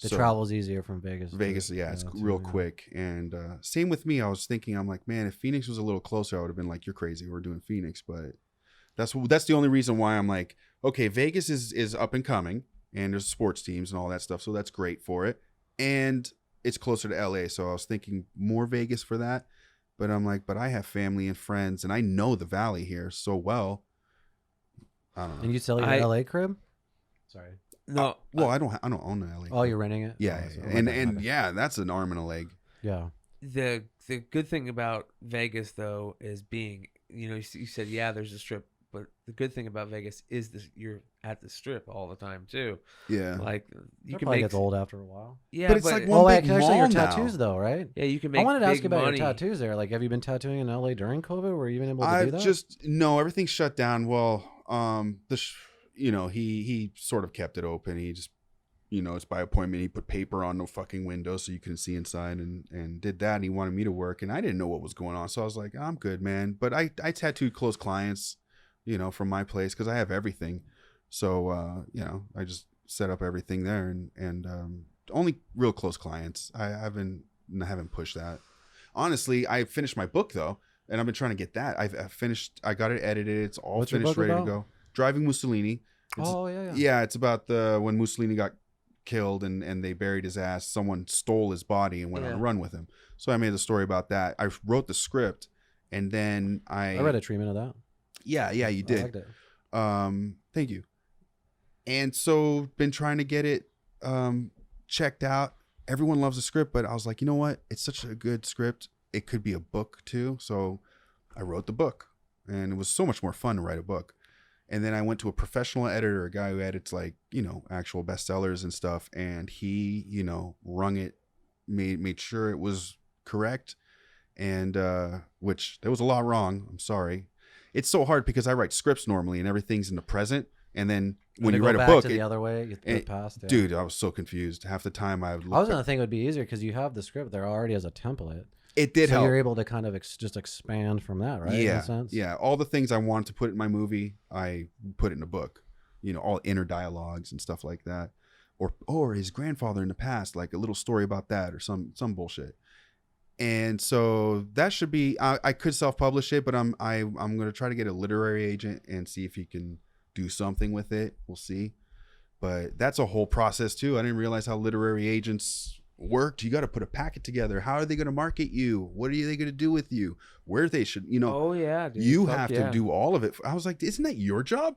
The travel's easier from Vegas. Vegas, it's real quick. And same with me. I was thinking, I'm like, man, if Phoenix was a little closer, I would have been like, you're crazy. We're doing Phoenix. But that's the only reason why I'm like, okay, Vegas is up and coming, and there's sports teams and all that stuff. So that's great for it. And it's closer to LA. So I was thinking more Vegas for that. But I'm like, but I have family and friends, and I know the Valley here so well. I don't know. And you sell your LA crib? Sorry. No. Well, I don't own an LA. Oh, you're renting it? Yeah. Oh, so and that's an arm and a leg. Yeah. The good thing about Vegas though is being, you said there's a Strip, but the good thing about Vegas is you're at the Strip all the time too. Yeah. Like you It can probably make gets old after a while. Yeah, but it's like one big actually mall your now. tattoos though, right? Yeah, you can make. I wanted to ask you about money. your tattoos there. Like, have you been tattooing in LA during COVID? Were you even able to do that? No, everything's shut down. Well, he sort of kept it open. He just, it's by appointment. He put paper on the fucking window so you couldn't see inside, and did that. And he wanted me to work, and I didn't know what was going on, so I was like, I'm good, man. But I tattooed close clients, from my place because I have everything. So I just set up everything there, and only real close clients. I haven't pushed that. Honestly, I finished my book though, and I've been trying to get that. I've finished. I got it edited. It's all What's your finished, book ready about? to go. Driving Mussolini. Yeah. Yeah, it's about when Mussolini got killed and they buried his ass. Someone stole his body and went on a run with him. So I made the story about that. I wrote the script, and then I read a treatment of that. Yeah, you did. I liked it. Thank you. And so been trying to get it checked out. Everyone loves the script, but I was like, you know what? It's such a good script. It could be a book too. So I wrote the book, and it was so much more fun to write a book. And then I went to a professional editor, a guy who edits actual bestsellers and stuff. And he, wrung it, made sure it was correct. And which there was a lot wrong. I'm sorry. It's so hard because I write scripts normally and everything's in the present. And then when you write a book, the other way, you put it past. Yeah. Dude, I was so confused. Half the time I was gonna think it would be easier because you have the script there already as a template. It did help. So you're able to kind of just expand from that, right? Yeah, in a sense? Yeah. All the things I wanted to put in my movie, I put it in a book. All inner dialogues and stuff like that, or his grandfather in the past, like a little story about that, or some bullshit. And so that should be. I could self-publish it, but I'm gonna try to get a literary agent and see if he can do something with it. We'll see. But that's a whole process too. I didn't realize how literary agents worked. You got to put a packet together. How are they going to market you? What are they going to do with you? Where they should, Oh yeah, dude. you have to do all of it. I was like, isn't that your job?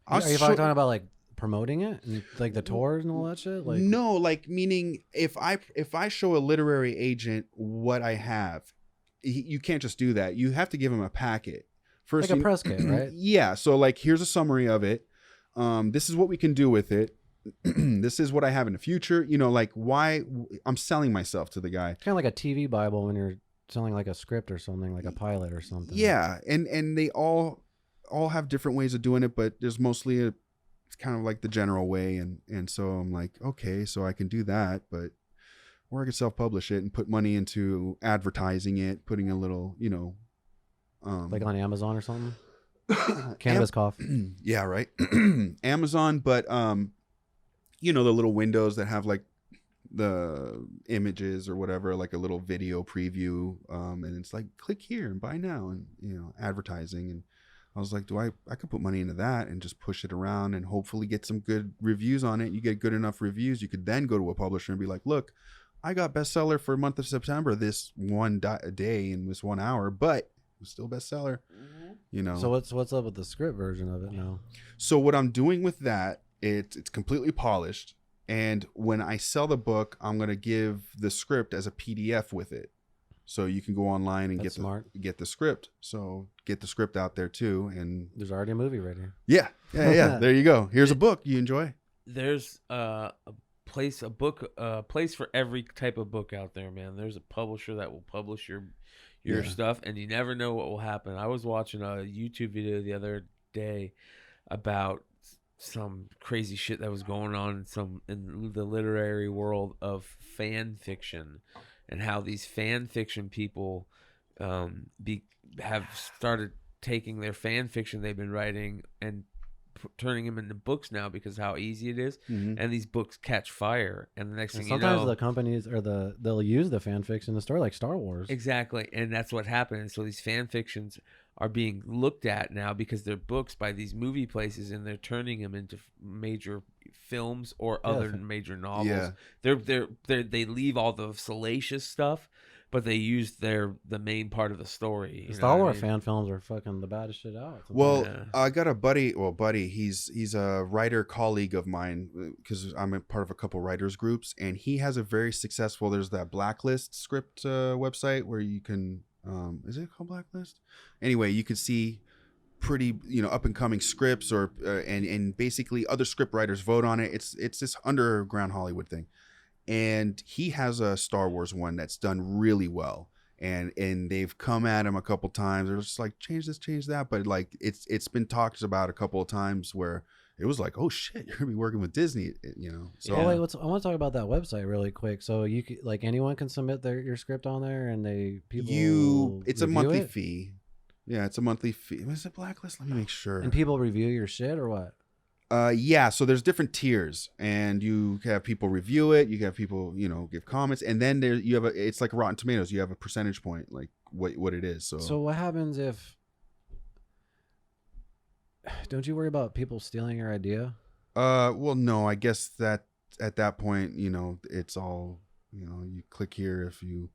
Are you talking about like promoting it and like the tours and all that shit? Like no, like meaning if I show a literary agent what I have, you can't just do that. You have to give him a packet. First, like a press kit, right? Yeah. So like, here's a summary of it. This is what we can do with it. This is what I have in the future. Like why I'm selling myself to the guy. Kind of like a TV Bible when you're selling like a script or something, like a pilot or something. Yeah. And they all have different ways of doing it, but there's mostly it's kind of like the general way. And so I'm like, okay, so I can do that, or I could self-publish it and put money into advertising it, putting a little, like on Amazon or something. Cannabis cough. Yeah, right. Amazon, but the little windows that have like the images or whatever, like a little video preview, and it's like click here and buy now, and advertising. And I was like, I could put money into that and just push it around and hopefully get some good reviews on it. You get good enough reviews, you could then go to a publisher and be like, look, I got bestseller for month of September this one day in this 1 hour, but was still a bestseller. You know. So what's up with the script version of it now? So what I'm doing with that, it's completely polished. And when I sell the book, I'm going to give the script as a PDF with it. So you can go online and get the script. So get the script out there too. And there's already a movie ready. Yeah. There you go. Here's a book you enjoy. There's a place for every type of book out there, man. There's a publisher that will publish your stuff, and you never know what will happen. I was watching a YouTube video the other day about some crazy shit that was going on in the literary world of fan fiction, and how these fan fiction people have started taking their fan fiction they've been writing and turning them into books now because of how easy it is. And these books catch fire, and the next thing you know, sometimes the companies they'll use the fan fiction in the story, like Star Wars. Exactly, and that's what happened. And so these fan fictions are being looked at now because they're books by these movie places, and they're turning them into major films or other major novels. They leave all the salacious stuff, but they use the main part of the story. Star Wars fan films are fucking the baddest shit out. Well, I got a buddy. He's a writer colleague of mine because I'm a part of a couple writers groups, and he has a very successful. There's that Blacklist Script website where you can. Is it called Blacklist? Anyway, you can see pretty up and coming scripts or and basically other script writers vote on it. It's this underground Hollywood thing. And he has a Star Wars one that's done really well, and they've come at him a couple times. They're just like, change this, change that, but like it's been talked about a couple of times where it was like, oh shit, you're gonna be working with Disney, So I want to talk about that website really quick. So you can, like, anyone can submit your script on there, and it's a monthly fee. Yeah, it's a monthly fee. Was it Blacklist? Let me make sure. And people review your shit or what? Yeah, so there's different tiers, and you have people review it, you have people, give comments, and then it's like Rotten Tomatoes, you have a percentage point, like what it is. So what happens if, don't you worry about people stealing your idea? Well, no, I guess that at that point, it's all, you click here if you,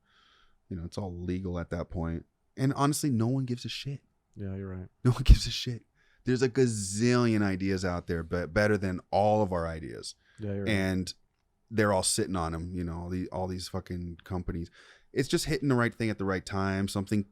it's all legal at that point. And honestly, no one gives a shit. Yeah, you're right. No one gives a shit. There's a gazillion ideas out there, but better than all of our ideas. Yeah, you're right. And they're all sitting on them, all these fucking companies. It's just hitting the right thing at the right time. Something,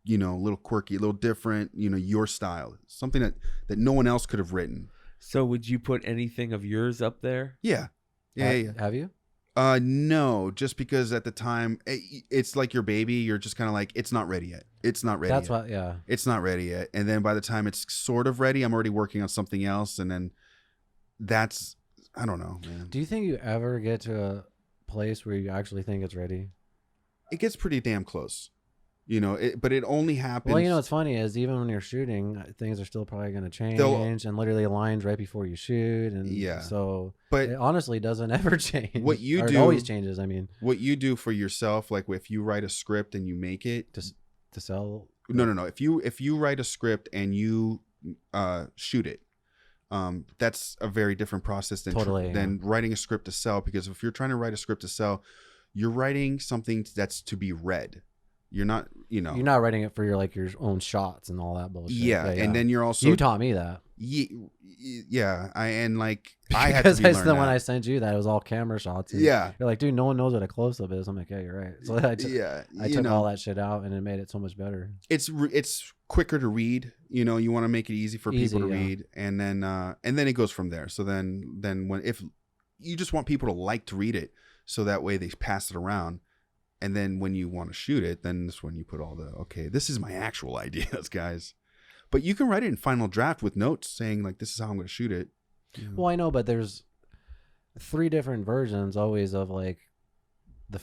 a little quirky, a little different, your style. Something that no one else could have written. So would you put anything of yours up there? Yeah. Yeah. Have you? No, just because at the time it's like your baby. You're just kind of like, it's not ready yet. It's not ready. That's yet. what, yeah. It's not ready yet. And then by the time it's sort of ready, I'm already working on something else. And then I don't know, man. Do you think you ever get to a place where you actually think it's ready? It gets pretty damn close, but it only happens. Well, what's funny is even when you're shooting, things are still probably going to change and literally lines right before you shoot. And so but it honestly doesn't ever change. What you do, it always changes. I mean, what you do for yourself, like if you write a script and you make it to sell. No. If you write a script and you shoot it, that's a very different process than writing a script to sell. Because if you're trying to write a script to sell, you're writing something that's to be read. You're not, you're not writing it for your own shots and all that bullshit. Yeah, and then you're also, you taught me that. Yeah, I had to because when I sent you that, it was all camera shots. Yeah, you're like, dude, no one knows what a close up is. I'm like, yeah, you're right. So I took all that shit out, and it made it so much better. It's quicker to read. You want to make it easy for people to read, and then it goes from there. So then if you just want people to like to read it, so that way they pass it around. And then when you want to shoot it, then this when you put all this is my actual ideas, guys. But you can write it in Final Draft with notes saying like, this is how I'm going to shoot it. Well, I know, but there's 3 different versions always of like the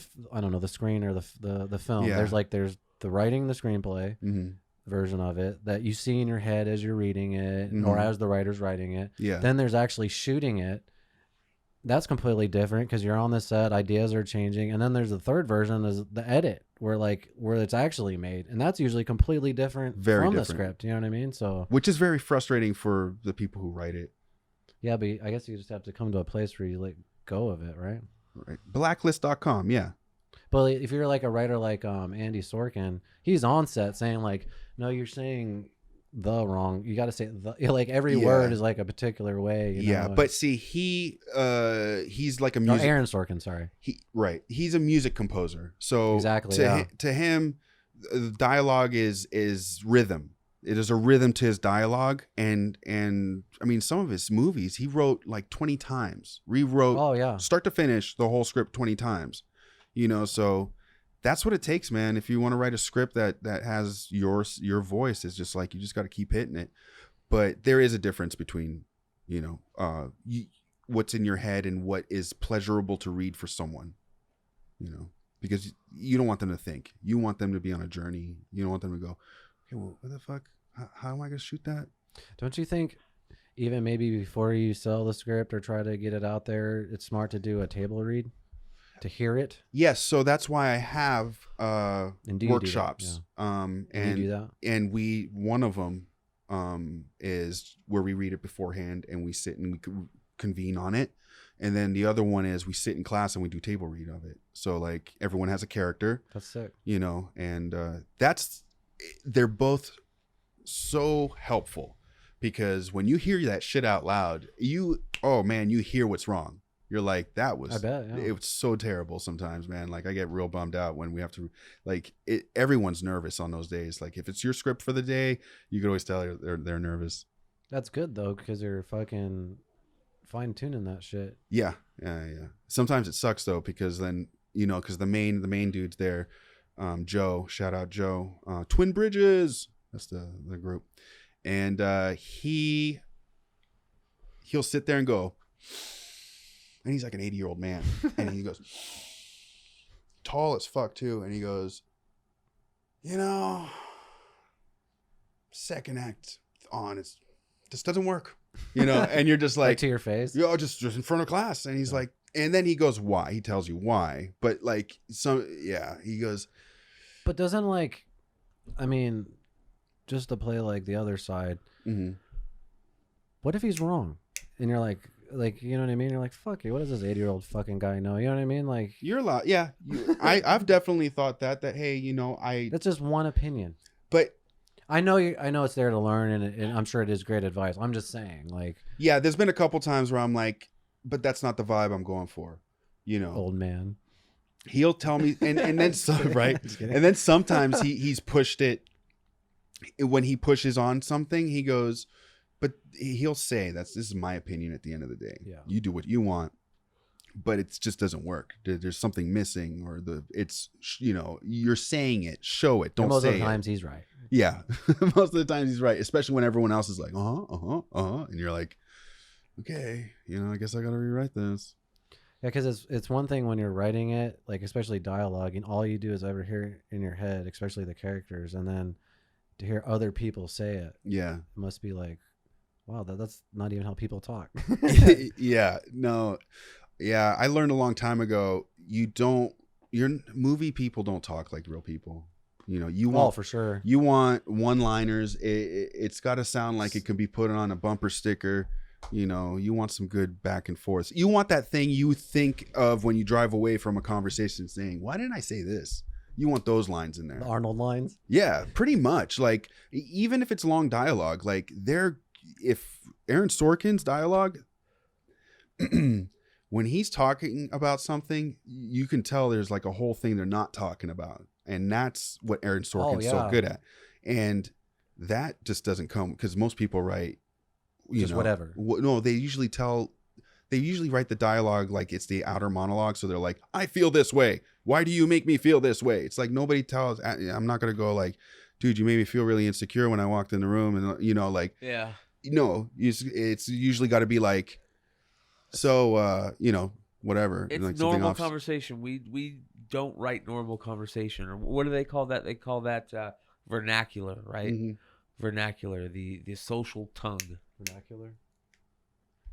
screen or the film. Yeah. There's the writing, the screenplay version of it that you see in your head as you're reading it or as the writer's writing it. Yeah. Then there's actually shooting it. That's completely different because you're on the set, ideas are changing, and then there's the third version is the edit where it's actually made, and that's usually completely different from the script. You know what I mean? So which is very frustrating for the people who write it. Yeah, but I guess you just have to come to a place where you let go of it, right? Right. Blacklist.com, yeah. But if you're like a writer like Andy Sorkin, he's on set saying like, No, you're saying the wrong. You got to say the. Like every Yeah. word is like a particular way. You Yeah, know? but see, he's like a No, music. Aaron Sorkin. Sorry. He's a music composer. So Exactly, to yeah. to him, the dialogue is rhythm. It is a rhythm to his dialogue, and I mean, some of his movies he wrote like 20 times, rewrote Oh yeah. start to finish the whole script 20 times. You know, so that's what it takes, man. If you want to write a script that has your voice, it's just like you just got to keep hitting it. But there is a difference between, you know, what's in your head and what is pleasurable to read for someone, you know, because you don't want them to think. You want them to be on a journey. You don't want them to go, hey, well, what the fuck? How am I going to shoot that? Don't you think even maybe before you sell the script or try to get it out there, it's smart to do a table read to hear it? Yes. So that's why I have And do you workshops. Do that? Yeah. And you do that? and one of them is where we read it beforehand and we sit and we convene on it. And then the other one is we sit in class and we do table read of it. So like everyone has a character, That's sick. you know, and they're both so helpful because when you hear that shit out loud, you hear what's wrong. You're like, that was, I bet, yeah. it was so terrible sometimes, man. Like I get real bummed out when we have to, like everyone's nervous on those days. Like if it's your script for the day, you can always tell they're nervous. That's good though, because you're fucking fine tuning that shit. Yeah. Sometimes it sucks though, because then, you know, because the main dude's there, Joe, shout out Joe, Twin Bridges, that's the group, and he'll sit there and go, and he's like an 80-year-old man, and he goes, tall as fuck too, and he goes, you know, second act on, this doesn't work, you know, and you're just like to your face. yo, just in front of class, and he's like, and then he goes, why? He tells you why, but like he goes, But doesn't like, I mean, just to play like the other side. mm-hmm. What if he's wrong? And you're like, you know what I mean? You're like, fuck it. What does this 80-year-old fucking guy know? You know what I mean? Like, You're allowed. Yeah. I've definitely thought that, hey, you know, that's just one opinion. but I know it's there to learn, and I'm sure it is great advice. I'm just saying, like, yeah, there's been a couple times where I'm like, but that's not the vibe I'm going for, you know. old man. He'll tell me, and then some, right, and then sometimes he's pushed it. When he pushes on something, he goes, but he'll say, this is my opinion at the end of the day. Yeah. You do what you want, but it just doesn't work. There's something missing, or it's, you know, you're saying it, show it, don't And most say of the it. times he's right. Yeah. Most of the times he's right, especially when everyone else is like, and you're like, okay, you know, I guess I got to rewrite this. Yeah, because it's one thing when you're writing it, like especially dialogue, and all you do is ever hear in your head, especially the characters, and then to hear other people say it, Yeah. it must be like, wow, that's not even how people talk. Yeah. No. Yeah. I learned a long time ago, your movie people don't talk like real people. You know, you want, for sure. you want one-liners. It's got to sound like it could be put on a bumper sticker. You know, you want some good back and forth. You want that thing you think of when you drive away from a conversation saying, why didn't I say this? You want those lines in there. The Arnold lines. Yeah, pretty much. Like, even if it's long dialogue, like if Aaron Sorkin's dialogue, when he's talking about something, you can tell there's like a whole thing they're not talking about. And that's what Aaron Sorkin's so good at. And that just doesn't come, because most people write, Just whatever. No, they usually write the dialogue like it's the outer monologue. So they're like, I feel this way. Why do you make me feel this way? It's like nobody tells. I'm not going to go like, dude, you made me feel really insecure when I walked in the room. And, you know, like, Yeah. No, it's usually got to be like, so, you know, whatever. It's like normal conversation. We don't write normal conversation. Or what do they call that? They call that vernacular, right? Mm-hmm. Vernacular, the social tongue. Vernacular.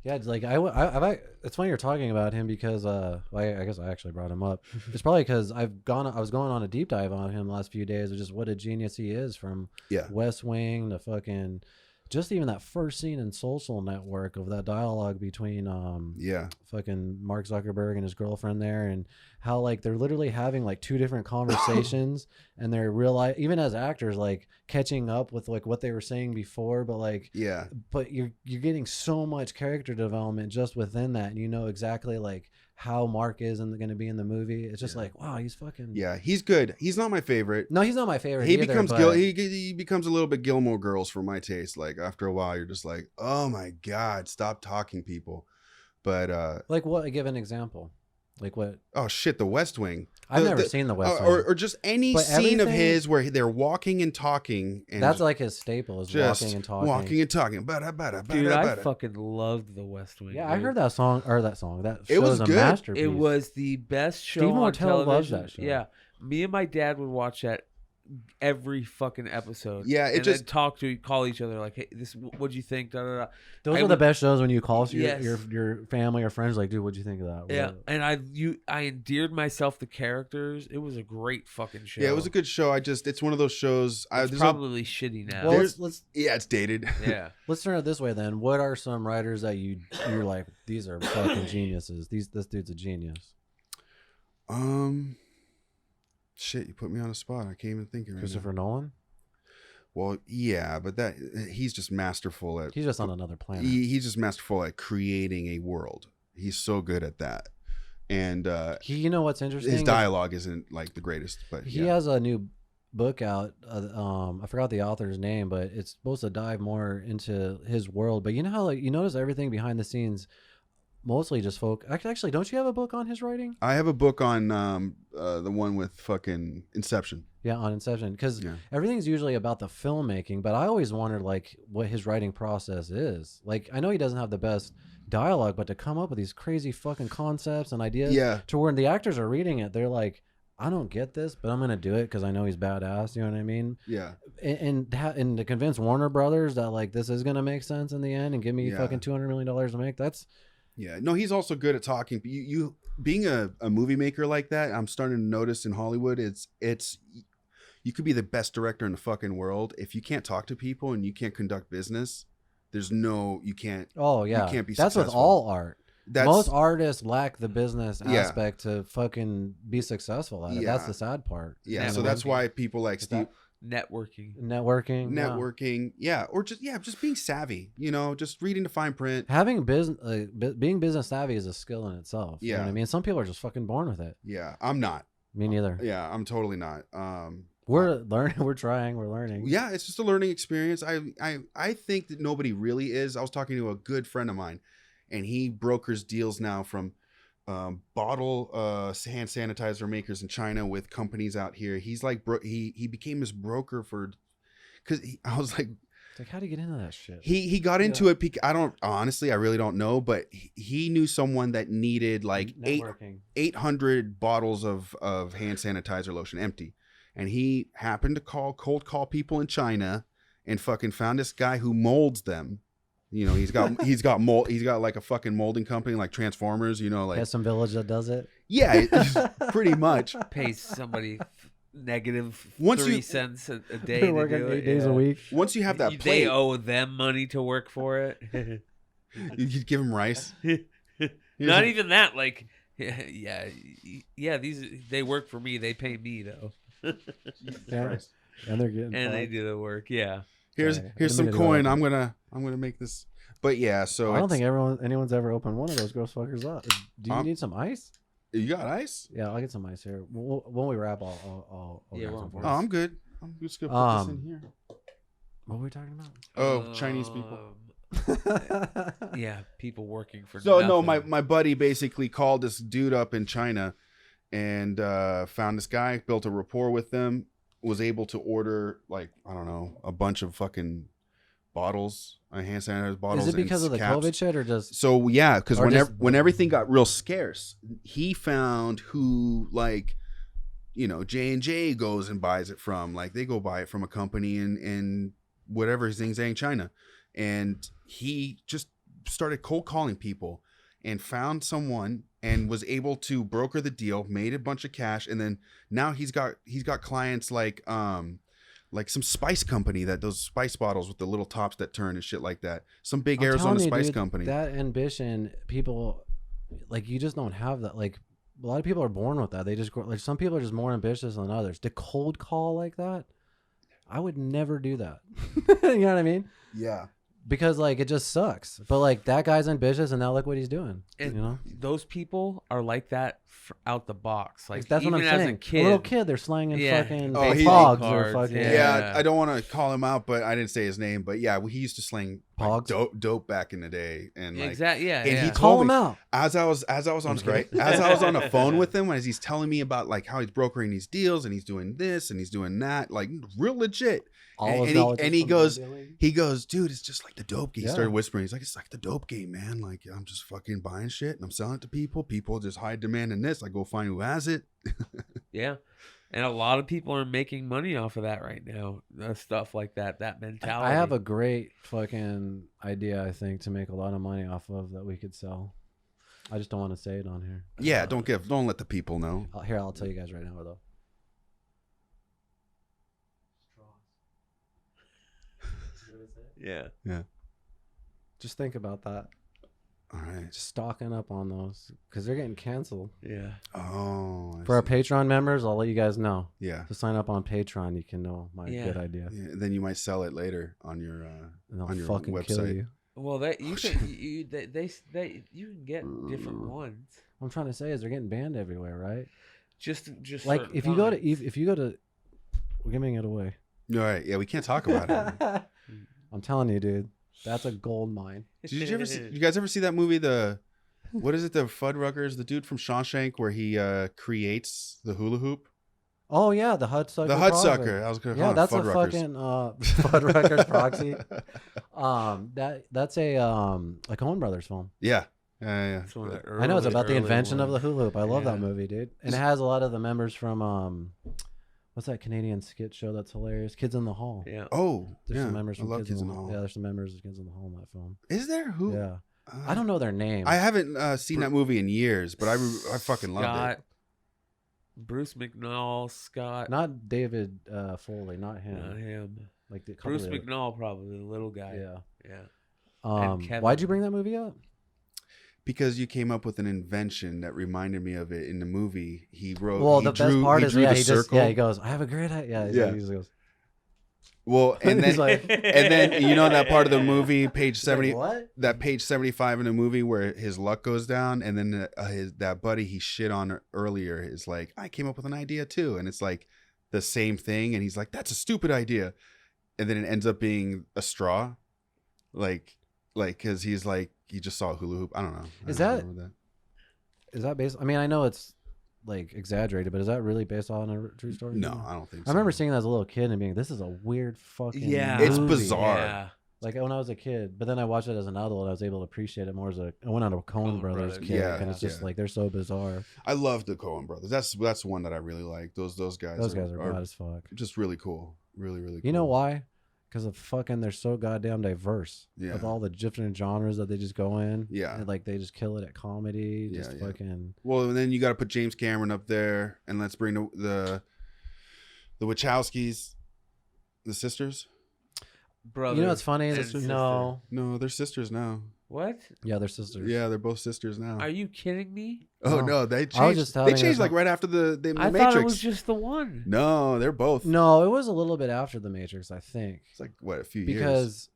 Yeah, it's like it's funny you're talking about him because I guess I actually brought him up. It's probably because I was going on a deep dive on him the last few days of just what a genius he is, from West Wing to fucking just even that first scene in Social Network of that dialogue between fucking Mark Zuckerberg and his girlfriend there, and how like they're literally having like two different conversations and they're even as actors like catching up with like what they were saying before, but like but you're getting so much character development just within that, and you know exactly like how Mark is going to be in the movie. It's just like, wow, he's fucking he's good. He's not my favorite. No, he's not my favorite. He either, becomes but... he becomes a little bit Gilmore Girls for my taste. Like after a while, you're just like, oh my god, stop talking, people. But like what? Give an example. Like what? Oh shit, The West Wing. I've never seen The West Wing. Or just any scene of his where they're walking and talking. And that's like his staple, is walking and talking. Walking and talking. Dude, I fucking loved The West Wing. Yeah, dude. I heard that song. That it was a good. masterpiece. It was the best show Steve on Martell television. loves that show. Yeah, me and my dad would watch that every fucking episode. Yeah, it and just then call each other like, hey, this, what'd you think? Da, da, da. Those are the best shows when you call your family or friends like, dude, what'd you think of that? Yeah, and I endeared myself to characters. It was a great fucking show. Yeah, it was a good show. It's one of those shows. It's probably shitty now. Well, it's dated. Yeah. Let's turn it this way then. What are some writers that you're like, these are fucking geniuses? This dude's a genius. Shit, you put me on a spot. I can't even think of it. Christopher Nolan? Well, yeah, but he's just masterful at... He's just on another planet. He's just masterful at creating a world. He's so good at that. And you know what's interesting? His dialogue isn't like the greatest, but he has a new book out. I forgot the author's name, but it's supposed to dive more into his world. But you know how like you notice everything behind the scenes mostly just actually, don't you have a book on his writing? I have a book on the one with fucking Inception. Yeah, on Inception, because everything's usually about the filmmaking, but I always wondered like what his writing process is. Like, I know he doesn't have the best dialogue, but to come up with these crazy fucking concepts and ideas, to where the actors are reading it, they're like, I don't get this, but I'm gonna do it because I know he's badass. You know what I mean? Yeah. And to convince Warner Brothers that like this is gonna make sense in the end and give me fucking $200 million to make, that's... Yeah, no, he's also good at talking. You being a movie maker like that, I'm starting to notice in Hollywood, it's you could be the best director in the fucking world. If you can't talk to people and you can't conduct business, you can't. Oh yeah, you can't be. That's successful. With all art. Most artists lack the business aspect to fucking be successful at it. That's the sad part. Yeah, so that's why people like Steve. Networking, or just being savvy, just reading the fine print. Having being business savvy is a skill in itself. You know what I mean? Some people are just fucking born with it. Yeah, I'm not. Me neither. Yeah, I'm totally not. We're learning. We're trying. We're learning. Yeah, it's just a learning experience. I think that nobody really is. I was talking to a good friend of mine, and he brokers deals now from bottle hand sanitizer makers in China with companies out here. He's like he became his broker for, because I was like, how do you get into that shit? He got into it. I really don't know, but he knew someone that needed like 800 bottles of hand sanitizer lotion empty, and he happened to cold call people in China and fucking found this guy who molds them. He's got mold. He's got like a fucking molding company like Transformers. Like has some village that does it. Yeah, pretty much. Pays somebody negative 3 cents a day to working do 8 days a week. Once you have that plate, they owe them money to work for it. You give them rice. Not even that. Like, yeah. They work for me. They pay me though. And they're getting they do the work. Yeah. Here's some coin. I'm gonna make this. But yeah, so I don't think anyone's ever opened one of those gross fuckers up. Do you need some ice? You got ice? Yeah, I'll get some ice here. When we wrap, I'll grab some for us. I'm good. I'm just gonna put this in here. What were we talking about? Oh, Chinese people. Yeah, people working for. So nothing. no, my buddy basically called this dude up in China, and found this guy, built a rapport with them, was able to order like I don't know a bunch of fucking bottles, hand sanitizer bottles. Is it because of the caps. COVID shit or just? So yeah, because when everything got real scarce, he found who like, J&J goes and buys it from. Like they go buy it from a company in whatever Xinjiang, China, and he just started cold calling people and found someone and was able to broker the deal, made a bunch of cash, and then now he's got clients like like some spice company that does spice bottles with the little tops that turn and shit like that. Some big I'm Arizona telling you, spice dude, company. That ambition, people, like, you just don't have that. Like, a lot of people are born with that. They just like, some people are just more ambitious than others. To cold call like that, I would never do that. You know what I mean? Yeah. Because like it just sucks. But like that guy's ambitious, and now look what he's doing. And you know, those people are like that out the box. Like that's even what I'm as saying. a kid, little kid, they're slanging Yeah. fucking Oh, he- pogs or cards, fucking Yeah, I don't want to call him out, but I didn't say his name. But yeah, he used to sling like, Pogs? dope back in the day, and like exactly. Yeah, and yeah. he Call told him me out. as I was on kidding. as I was on the phone with him, as he's telling me about like how he's brokering these deals and he's doing this and he's doing that, like real legit. All his And knowledge is he from goes, drug dealing. he goes, dude, it's just like the dope game. He Yeah. started whispering. He's like, it's like the dope game, man. Like I'm just fucking buying shit and I'm selling it to people. People just high demand in this. I go find who has it. Yeah. And a lot of people are making money off of that right now. Stuff like that mentality. I have a great fucking idea, I think, to make a lot of money off of that we could sell. I just don't want to say it on here. Yeah, don't let the people know. Here, I'll tell you guys right now, though. Yeah. Yeah. Just think about that. All right. Just stocking up on those because they're getting canceled. Yeah. Oh. I For our see. Patreon members, I'll let you guys know. Yeah. To sign up on Patreon, you can know my Yeah. good idea. Yeah. Then you might sell it later on your And they'll on your fucking kill website. you. Well, that you can you can get different ones. What I'm trying to say is they're getting banned everywhere, right? Just Like certain if you go to ones. if you go to, we're giving it away. All right. Yeah, we can't talk about it. I'm telling you, dude, that's a gold mine. Did you guys ever see that movie? What is it? The Fuddruckers, the dude from Shawshank, where he creates the hula hoop. Oh yeah, the Hudsucker. The Proxy. Hudsucker. I was gonna call Yeah, it that's a Fuddruckers. fucking Fuddruckers proxy. That's a Coen Brothers film. Yeah. Yeah. It's one of the I know it's about the early invention of the ones. hula hoop. I love that Yeah. movie, dude. And it has a lot of the members from what's that Canadian skit show that's hilarious? Kids in the Hall. Yeah. Oh, There's yeah. some members I from love Kids in the Hall. Yeah, there's some members of Kids in the Hall in that film. Is there who? Yeah, I don't know their names. I haven't seen that movie in years, but I fucking loved it. Bruce McNall, Scott. Not David Foley, not him. Not him. Like the couple Bruce of- McNall, probably the little guy. Yeah. Yeah. And Kevin. Why'd you bring that movie up? Because you came up with an invention that reminded me of it in the movie. He wrote. Well, he the drew, best part he is drew yeah, the he circle. just he goes, I have a great idea. Yeah, he just goes. Well, and He's then like, and then you know that part of the movie, page 70, what? that page 75 in the movie where his luck goes down, and then that buddy he shit on earlier is like, I came up with an idea too, and it's like the same thing, and he's like, that's a stupid idea, and then it ends up being a straw, like because he's like he just saw a hula hoop. I don't know. Is I that- don't know Is that based? I mean, I know it's like exaggerated, but is that really based on a true story? No, I don't think so. I remember seeing that as a little kid and being, this is a weird fucking Yeah. It's movie. bizarre. Yeah. Like when I was a kid, but then I watched it as an adult and I was able to appreciate it more as I went on a Coen Coen Brothers Brothers, kick, yeah, and it's just yeah. like they're so bizarre. I love the Coen brothers. That's one that I really like. Those guys. Those guys are bad as fuck. just really cool. Really cool. You know why? Because of fucking, they're so goddamn diverse. Yeah. Of all the different genres that they just go in. Yeah. And like they just kill it at comedy. Yeah, Just yeah. fucking. Well, and then you got to put James Cameron up there, and let's bring the Wachowskis, the sisters. Brother. You know what's funny? and Is sister. no. No, they're sisters now. What? Yeah, they're sisters. Yeah, they're both sisters now. Are you kidding me? Oh No. no, they changed. I was just They telling changed you- like right after the I Matrix. thought it was just the one. No, they're both. No, it was a little bit after the Matrix, I think. It's like what, a few years. Because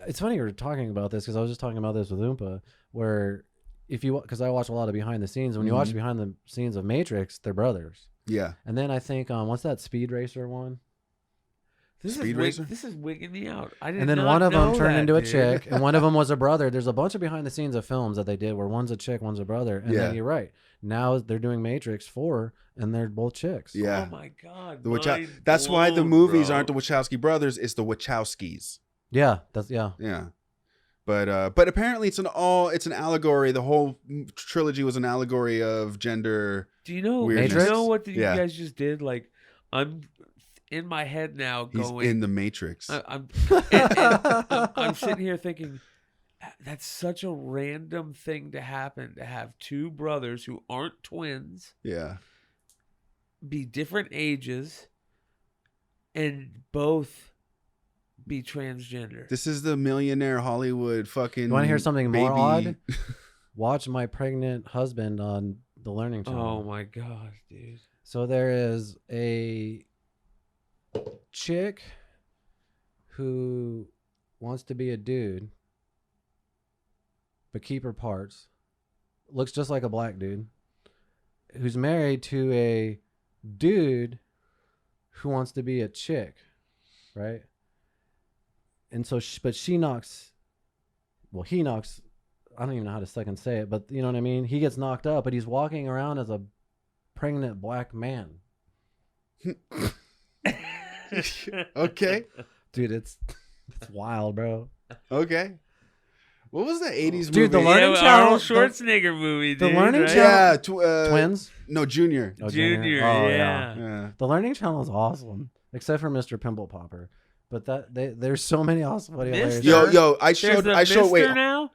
it's funny you're talking about this because I was just talking about this with Oompa, where if you, because I watch a lot of behind the scenes, when you watch Mhm. behind the scenes of Matrix, they're brothers. Yeah, And then I think what's that Speed Racer one? Speed Racer? This is wigging me out. I didn't. And then one of them turned into a chick, and one of them was a brother. There's a bunch of behind the scenes of films that they did where one's a chick, one's a brother. And Yeah. then you're right. Now they're doing Matrix 4, and they're both chicks. yeah. Oh my god. That's why the blown, movies bro. aren't the Wachowski brothers. It's the Wachowskis. Yeah, yeah. Yeah. But apparently it's an allegory. The whole trilogy was an allegory of gender. Do you know? Weirdness. You know what you Yeah. guys just did? Like, I'm in my head now He's going. in the Matrix. I'm sitting here thinking, that's such a random thing to happen, to have two brothers who aren't twins Yeah. be different ages and both be transgender. This is the millionaire Hollywood fucking. You want to hear something more baby. odd? Watch My Pregnant Husband on the Learning Channel. Oh my god, dude. So there is a chick who wants to be a dude, but keep her parts. Looks just like a black dude. Who's married to a dude who wants to be a chick, right? And so, but she knocks. Well, he knocks. I don't even know how to second say it, but you know what I mean. He gets knocked up, but he's walking around as a pregnant black man. Okay. Dude, it's wild, bro. Okay. What was that 80s movie? Dude, the Learning Channel. Arnold Schwarzenegger movie, the dude. Learning right? Channel- Yeah. Twins. No, Junior. Oh, Junior, Oh, yeah. Yeah. The Learning Channel is awesome, except for Mr. Pimple Popper. But there's so many awesome. Funny, Mister? hilarious- Yo, I There's showed. a I showed. Wait. Mister now?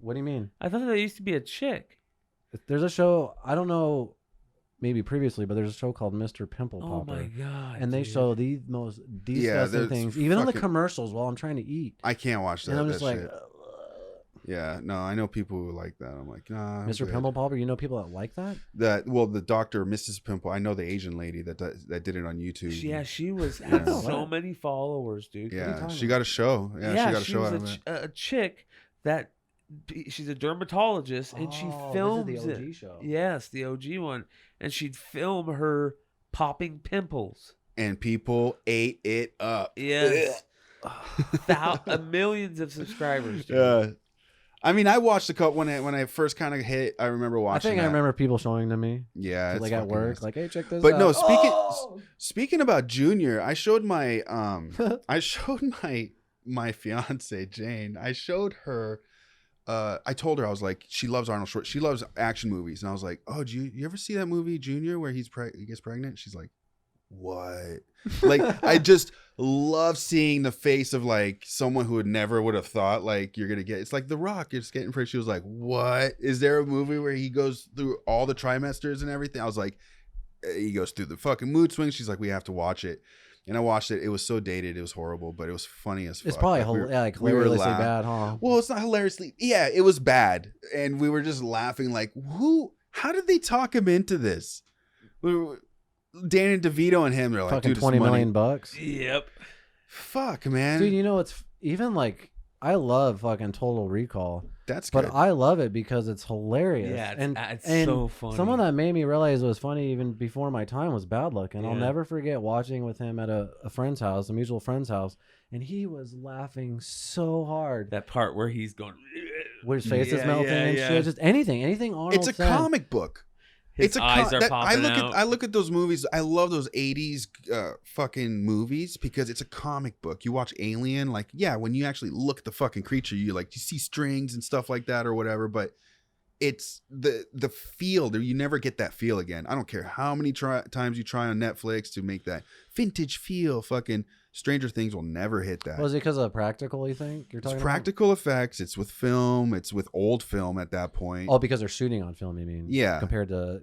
What do you mean? I thought there used to be a chick. There's a show. I don't know, maybe previously, but there's a show called Mr. Pimple Oh Popper. my god. And they dude. show the most Yeah, disgusting there's things, even on the fucking- commercials while I'm trying to eat. I can't watch that. And I'm that just like, shit. Yeah, no, I know people who like that. I'm like, nah. I'm Mr. good. Pimple Popper, you know people that like that? The doctor, Mrs. Pimple. I know the Asian lady that did it on YouTube. She was Yeah. had so many followers, dude. Yeah, talking she about? got a show. Yeah, she got a show was out of it. a chick that she's a dermatologist and she films this is the OG it. show. Yes, the OG one, and she'd film her popping pimples. And people ate it up. Yes, millions of subscribers. Dude. Yeah. I mean, I watched a couple when I first kind of hit. I remember I watching. think I that. remember people showing to me, Yeah, it's like at fucking work, nasty. like, hey, check this But out. no, Oh! speaking about Junior, I showed my my fiance Jane. I showed her. I told her, I was like, she loves Arnold Schwarzenegger. She loves action movies, and I was like, oh, do you ever see that movie Junior where he gets pregnant? She's like, what? Like, I just love seeing the face of like someone who would have thought like you're gonna get. It's like The Rock. You're just getting pregnant. She was like, what? Is there a movie where he goes through all the trimesters and everything? I was like, he goes through the fucking mood swings. She's like, we have to watch it. And I watched it. It was so dated. It was horrible, but it was funny as fuck. It's probably Like, hilariously laughing. bad, huh? Well, it's not hilariously. Yeah, it was bad. And we were just laughing like, how did they talk him into this? Danny DeVito and him, they're like, Fucking dude, it's $20 money. million bucks. Yep. Fuck, man. Dude, you know, it's even like, I love fucking Total Recall, That's but good. I love it because it's hilarious. Yeah, it's and so funny. Someone that made me realize it was funny even before my time was Bad Luck. And I'll Yeah. never forget watching with him at a friend's house, a mutual friend's house. And he was laughing so hard. That part where he's going, Where his face is Yeah, melting yeah, and yeah. shit. Just anything Arnold It's a said. comic book. his It's a eyes are popping out. I look at those movies. I love those 80s fucking movies because it's a comic book. You watch Alien, like, yeah, when you actually look at the fucking creature, you see strings and stuff like that or whatever, but it's the feel. You never get that feel again. I don't care how many times you try on Netflix to make that vintage feel. Fucking Stranger Things will never hit that. Was it because of practical, you think? You're It's talking practical effects. It's with film. It's with old film at that point. about? Oh, because they're shooting on film, you mean? Yeah. Compared to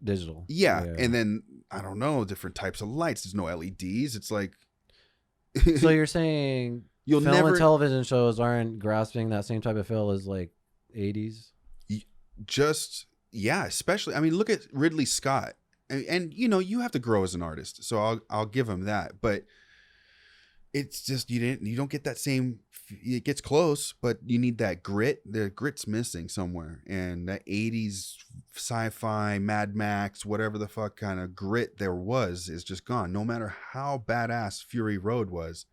digital. Yeah, and then I don't know, different types of lights. There's no LEDs. It's like So you're saying you'll film never and television shows aren't grasping that same type of feel as like 80s? just especially. I mean, look at Ridley Scott, and you know you have to grow as an artist, so I'll give him that. But it's just you don't get that same. It gets close, but you need that grit. The grit's missing somewhere, and that 80s sci-fi, Mad Max, whatever the fuck kind of grit there was is just gone. No matter how badass Fury Road was,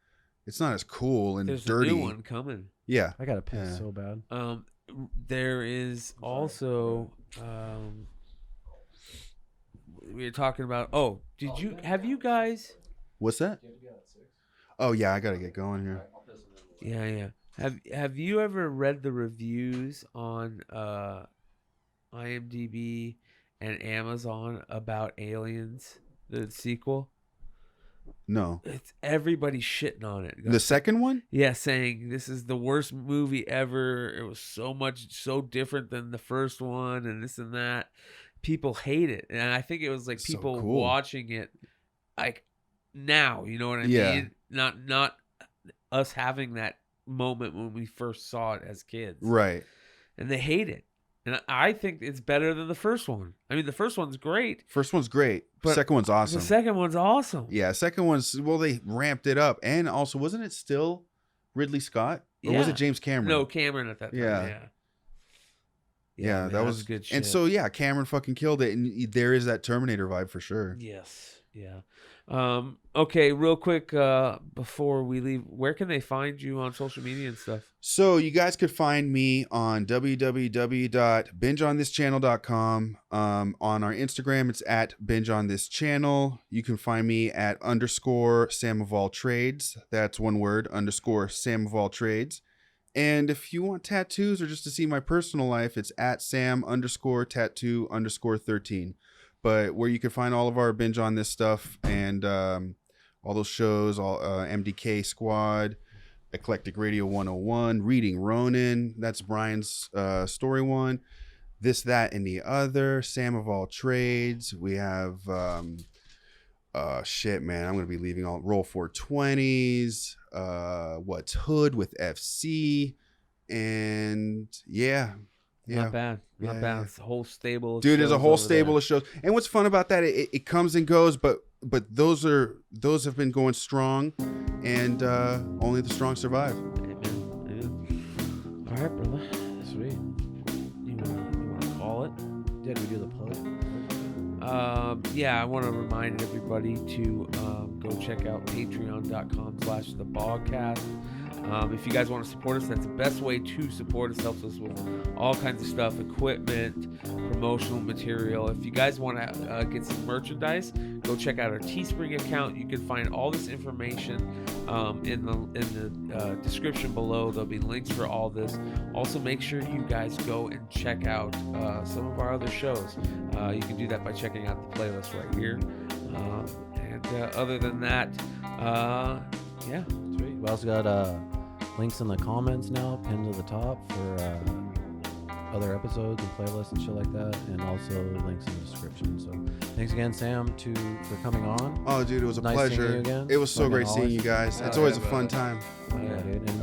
it's not as cool and There's dirty. a new one coming. Yeah, I got to piss Yeah. so bad. There is also we were talking about. Oh, have you guys? what's that? Oh yeah, I gotta get going here. Yeah. Have you ever read the reviews on IMDb and Amazon about Aliens, the sequel? No, It's everybody shitting on it. the second one. Yeah, saying this is the worst movie ever. It was so different than the first one, and this and that. People hate it, and I think it was like So people cool. watching it, like now. You know what I Yeah. mean? Not us having that moment when we first saw it as kids. Right. And they hate it. And I think it's better than the first one. I mean, the first one's great. First one's great. But Second one's awesome. The second one's awesome. Yeah, second one's, well, they ramped it up. And also, wasn't it still Ridley Scott? Or was it James Cameron? No, Cameron at that time. Yeah. Yeah, man, that was good shit. And so, yeah, Cameron fucking killed it. And there is that Terminator vibe for sure. Yes. Yeah. Okay, real quick, before we leave, where can they find you on social media and stuff? So you guys could find me on www.bingeonthischannel.com. On our Instagram, it's at bingeonthis.channel. You can find me at _samofalltrades. That's one word, _samofalltrades. And if you want tattoos or just to see my personal life, it's at sam_tattoo_13. But where you can find all of our Binge On This stuff and all those shows, all MDK Squad, Eclectic Radio 101, Reading Ronin, that's Brian's story one, This, That, and the Other, Sam of All Trades. We have, shit, man, I'm going to be leaving all, Roll 420s, What's Hood with FC, and yeah. Not bad. Not bad. Yeah. It's a whole stable of Dude, there's a whole over stable there. of shows. And what's fun about that, it comes and goes, but those have been going strong, and only the strong survive. Amen. All right, brother. Sweet. You want to call it? Did we do the plug? Yeah, I want to remind everybody to go check out patreon.com/thebogcast. If you guys want to support us, that's the best way to support us. Helps us with all kinds of stuff, equipment, promotional material. If you guys want to get some merchandise, go check out our Teespring account. You can find all this information in the description below. There'll be links for all this. Also, make sure you guys go and check out some of our other shows. You can do that by checking out the playlist right here. And other than that, yeah. Sweet. We also got links in the comments now, pinned to the top for other episodes and playlists and shit like that, and also links in the description. So thanks again, Sam, for coming on. Oh, dude, it was a Nice pleasure. seeing you again. It was so Fucking great seeing always. you guys. It's Oh, always yeah, a fun brother. time. Yeah, dude. And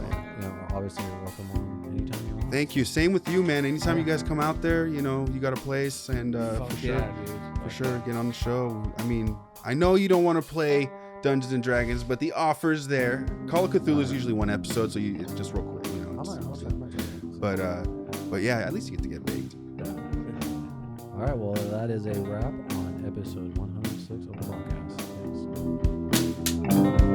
obviously you're welcome on anytime you want. Thank you. Same with you, man. Anytime you guys come out there, you got a place, and Fuck for sure, yeah, dude. for sure, get on the show. I mean, I know you don't want to play Dungeons and Dragons, but the offer's there. Call of Cthulhu is usually one episode, so it's just real quick, I'll check my comments. But yeah, at least you get to get baked. All right, well, that is a wrap on episode 106 of the podcast. Thanks.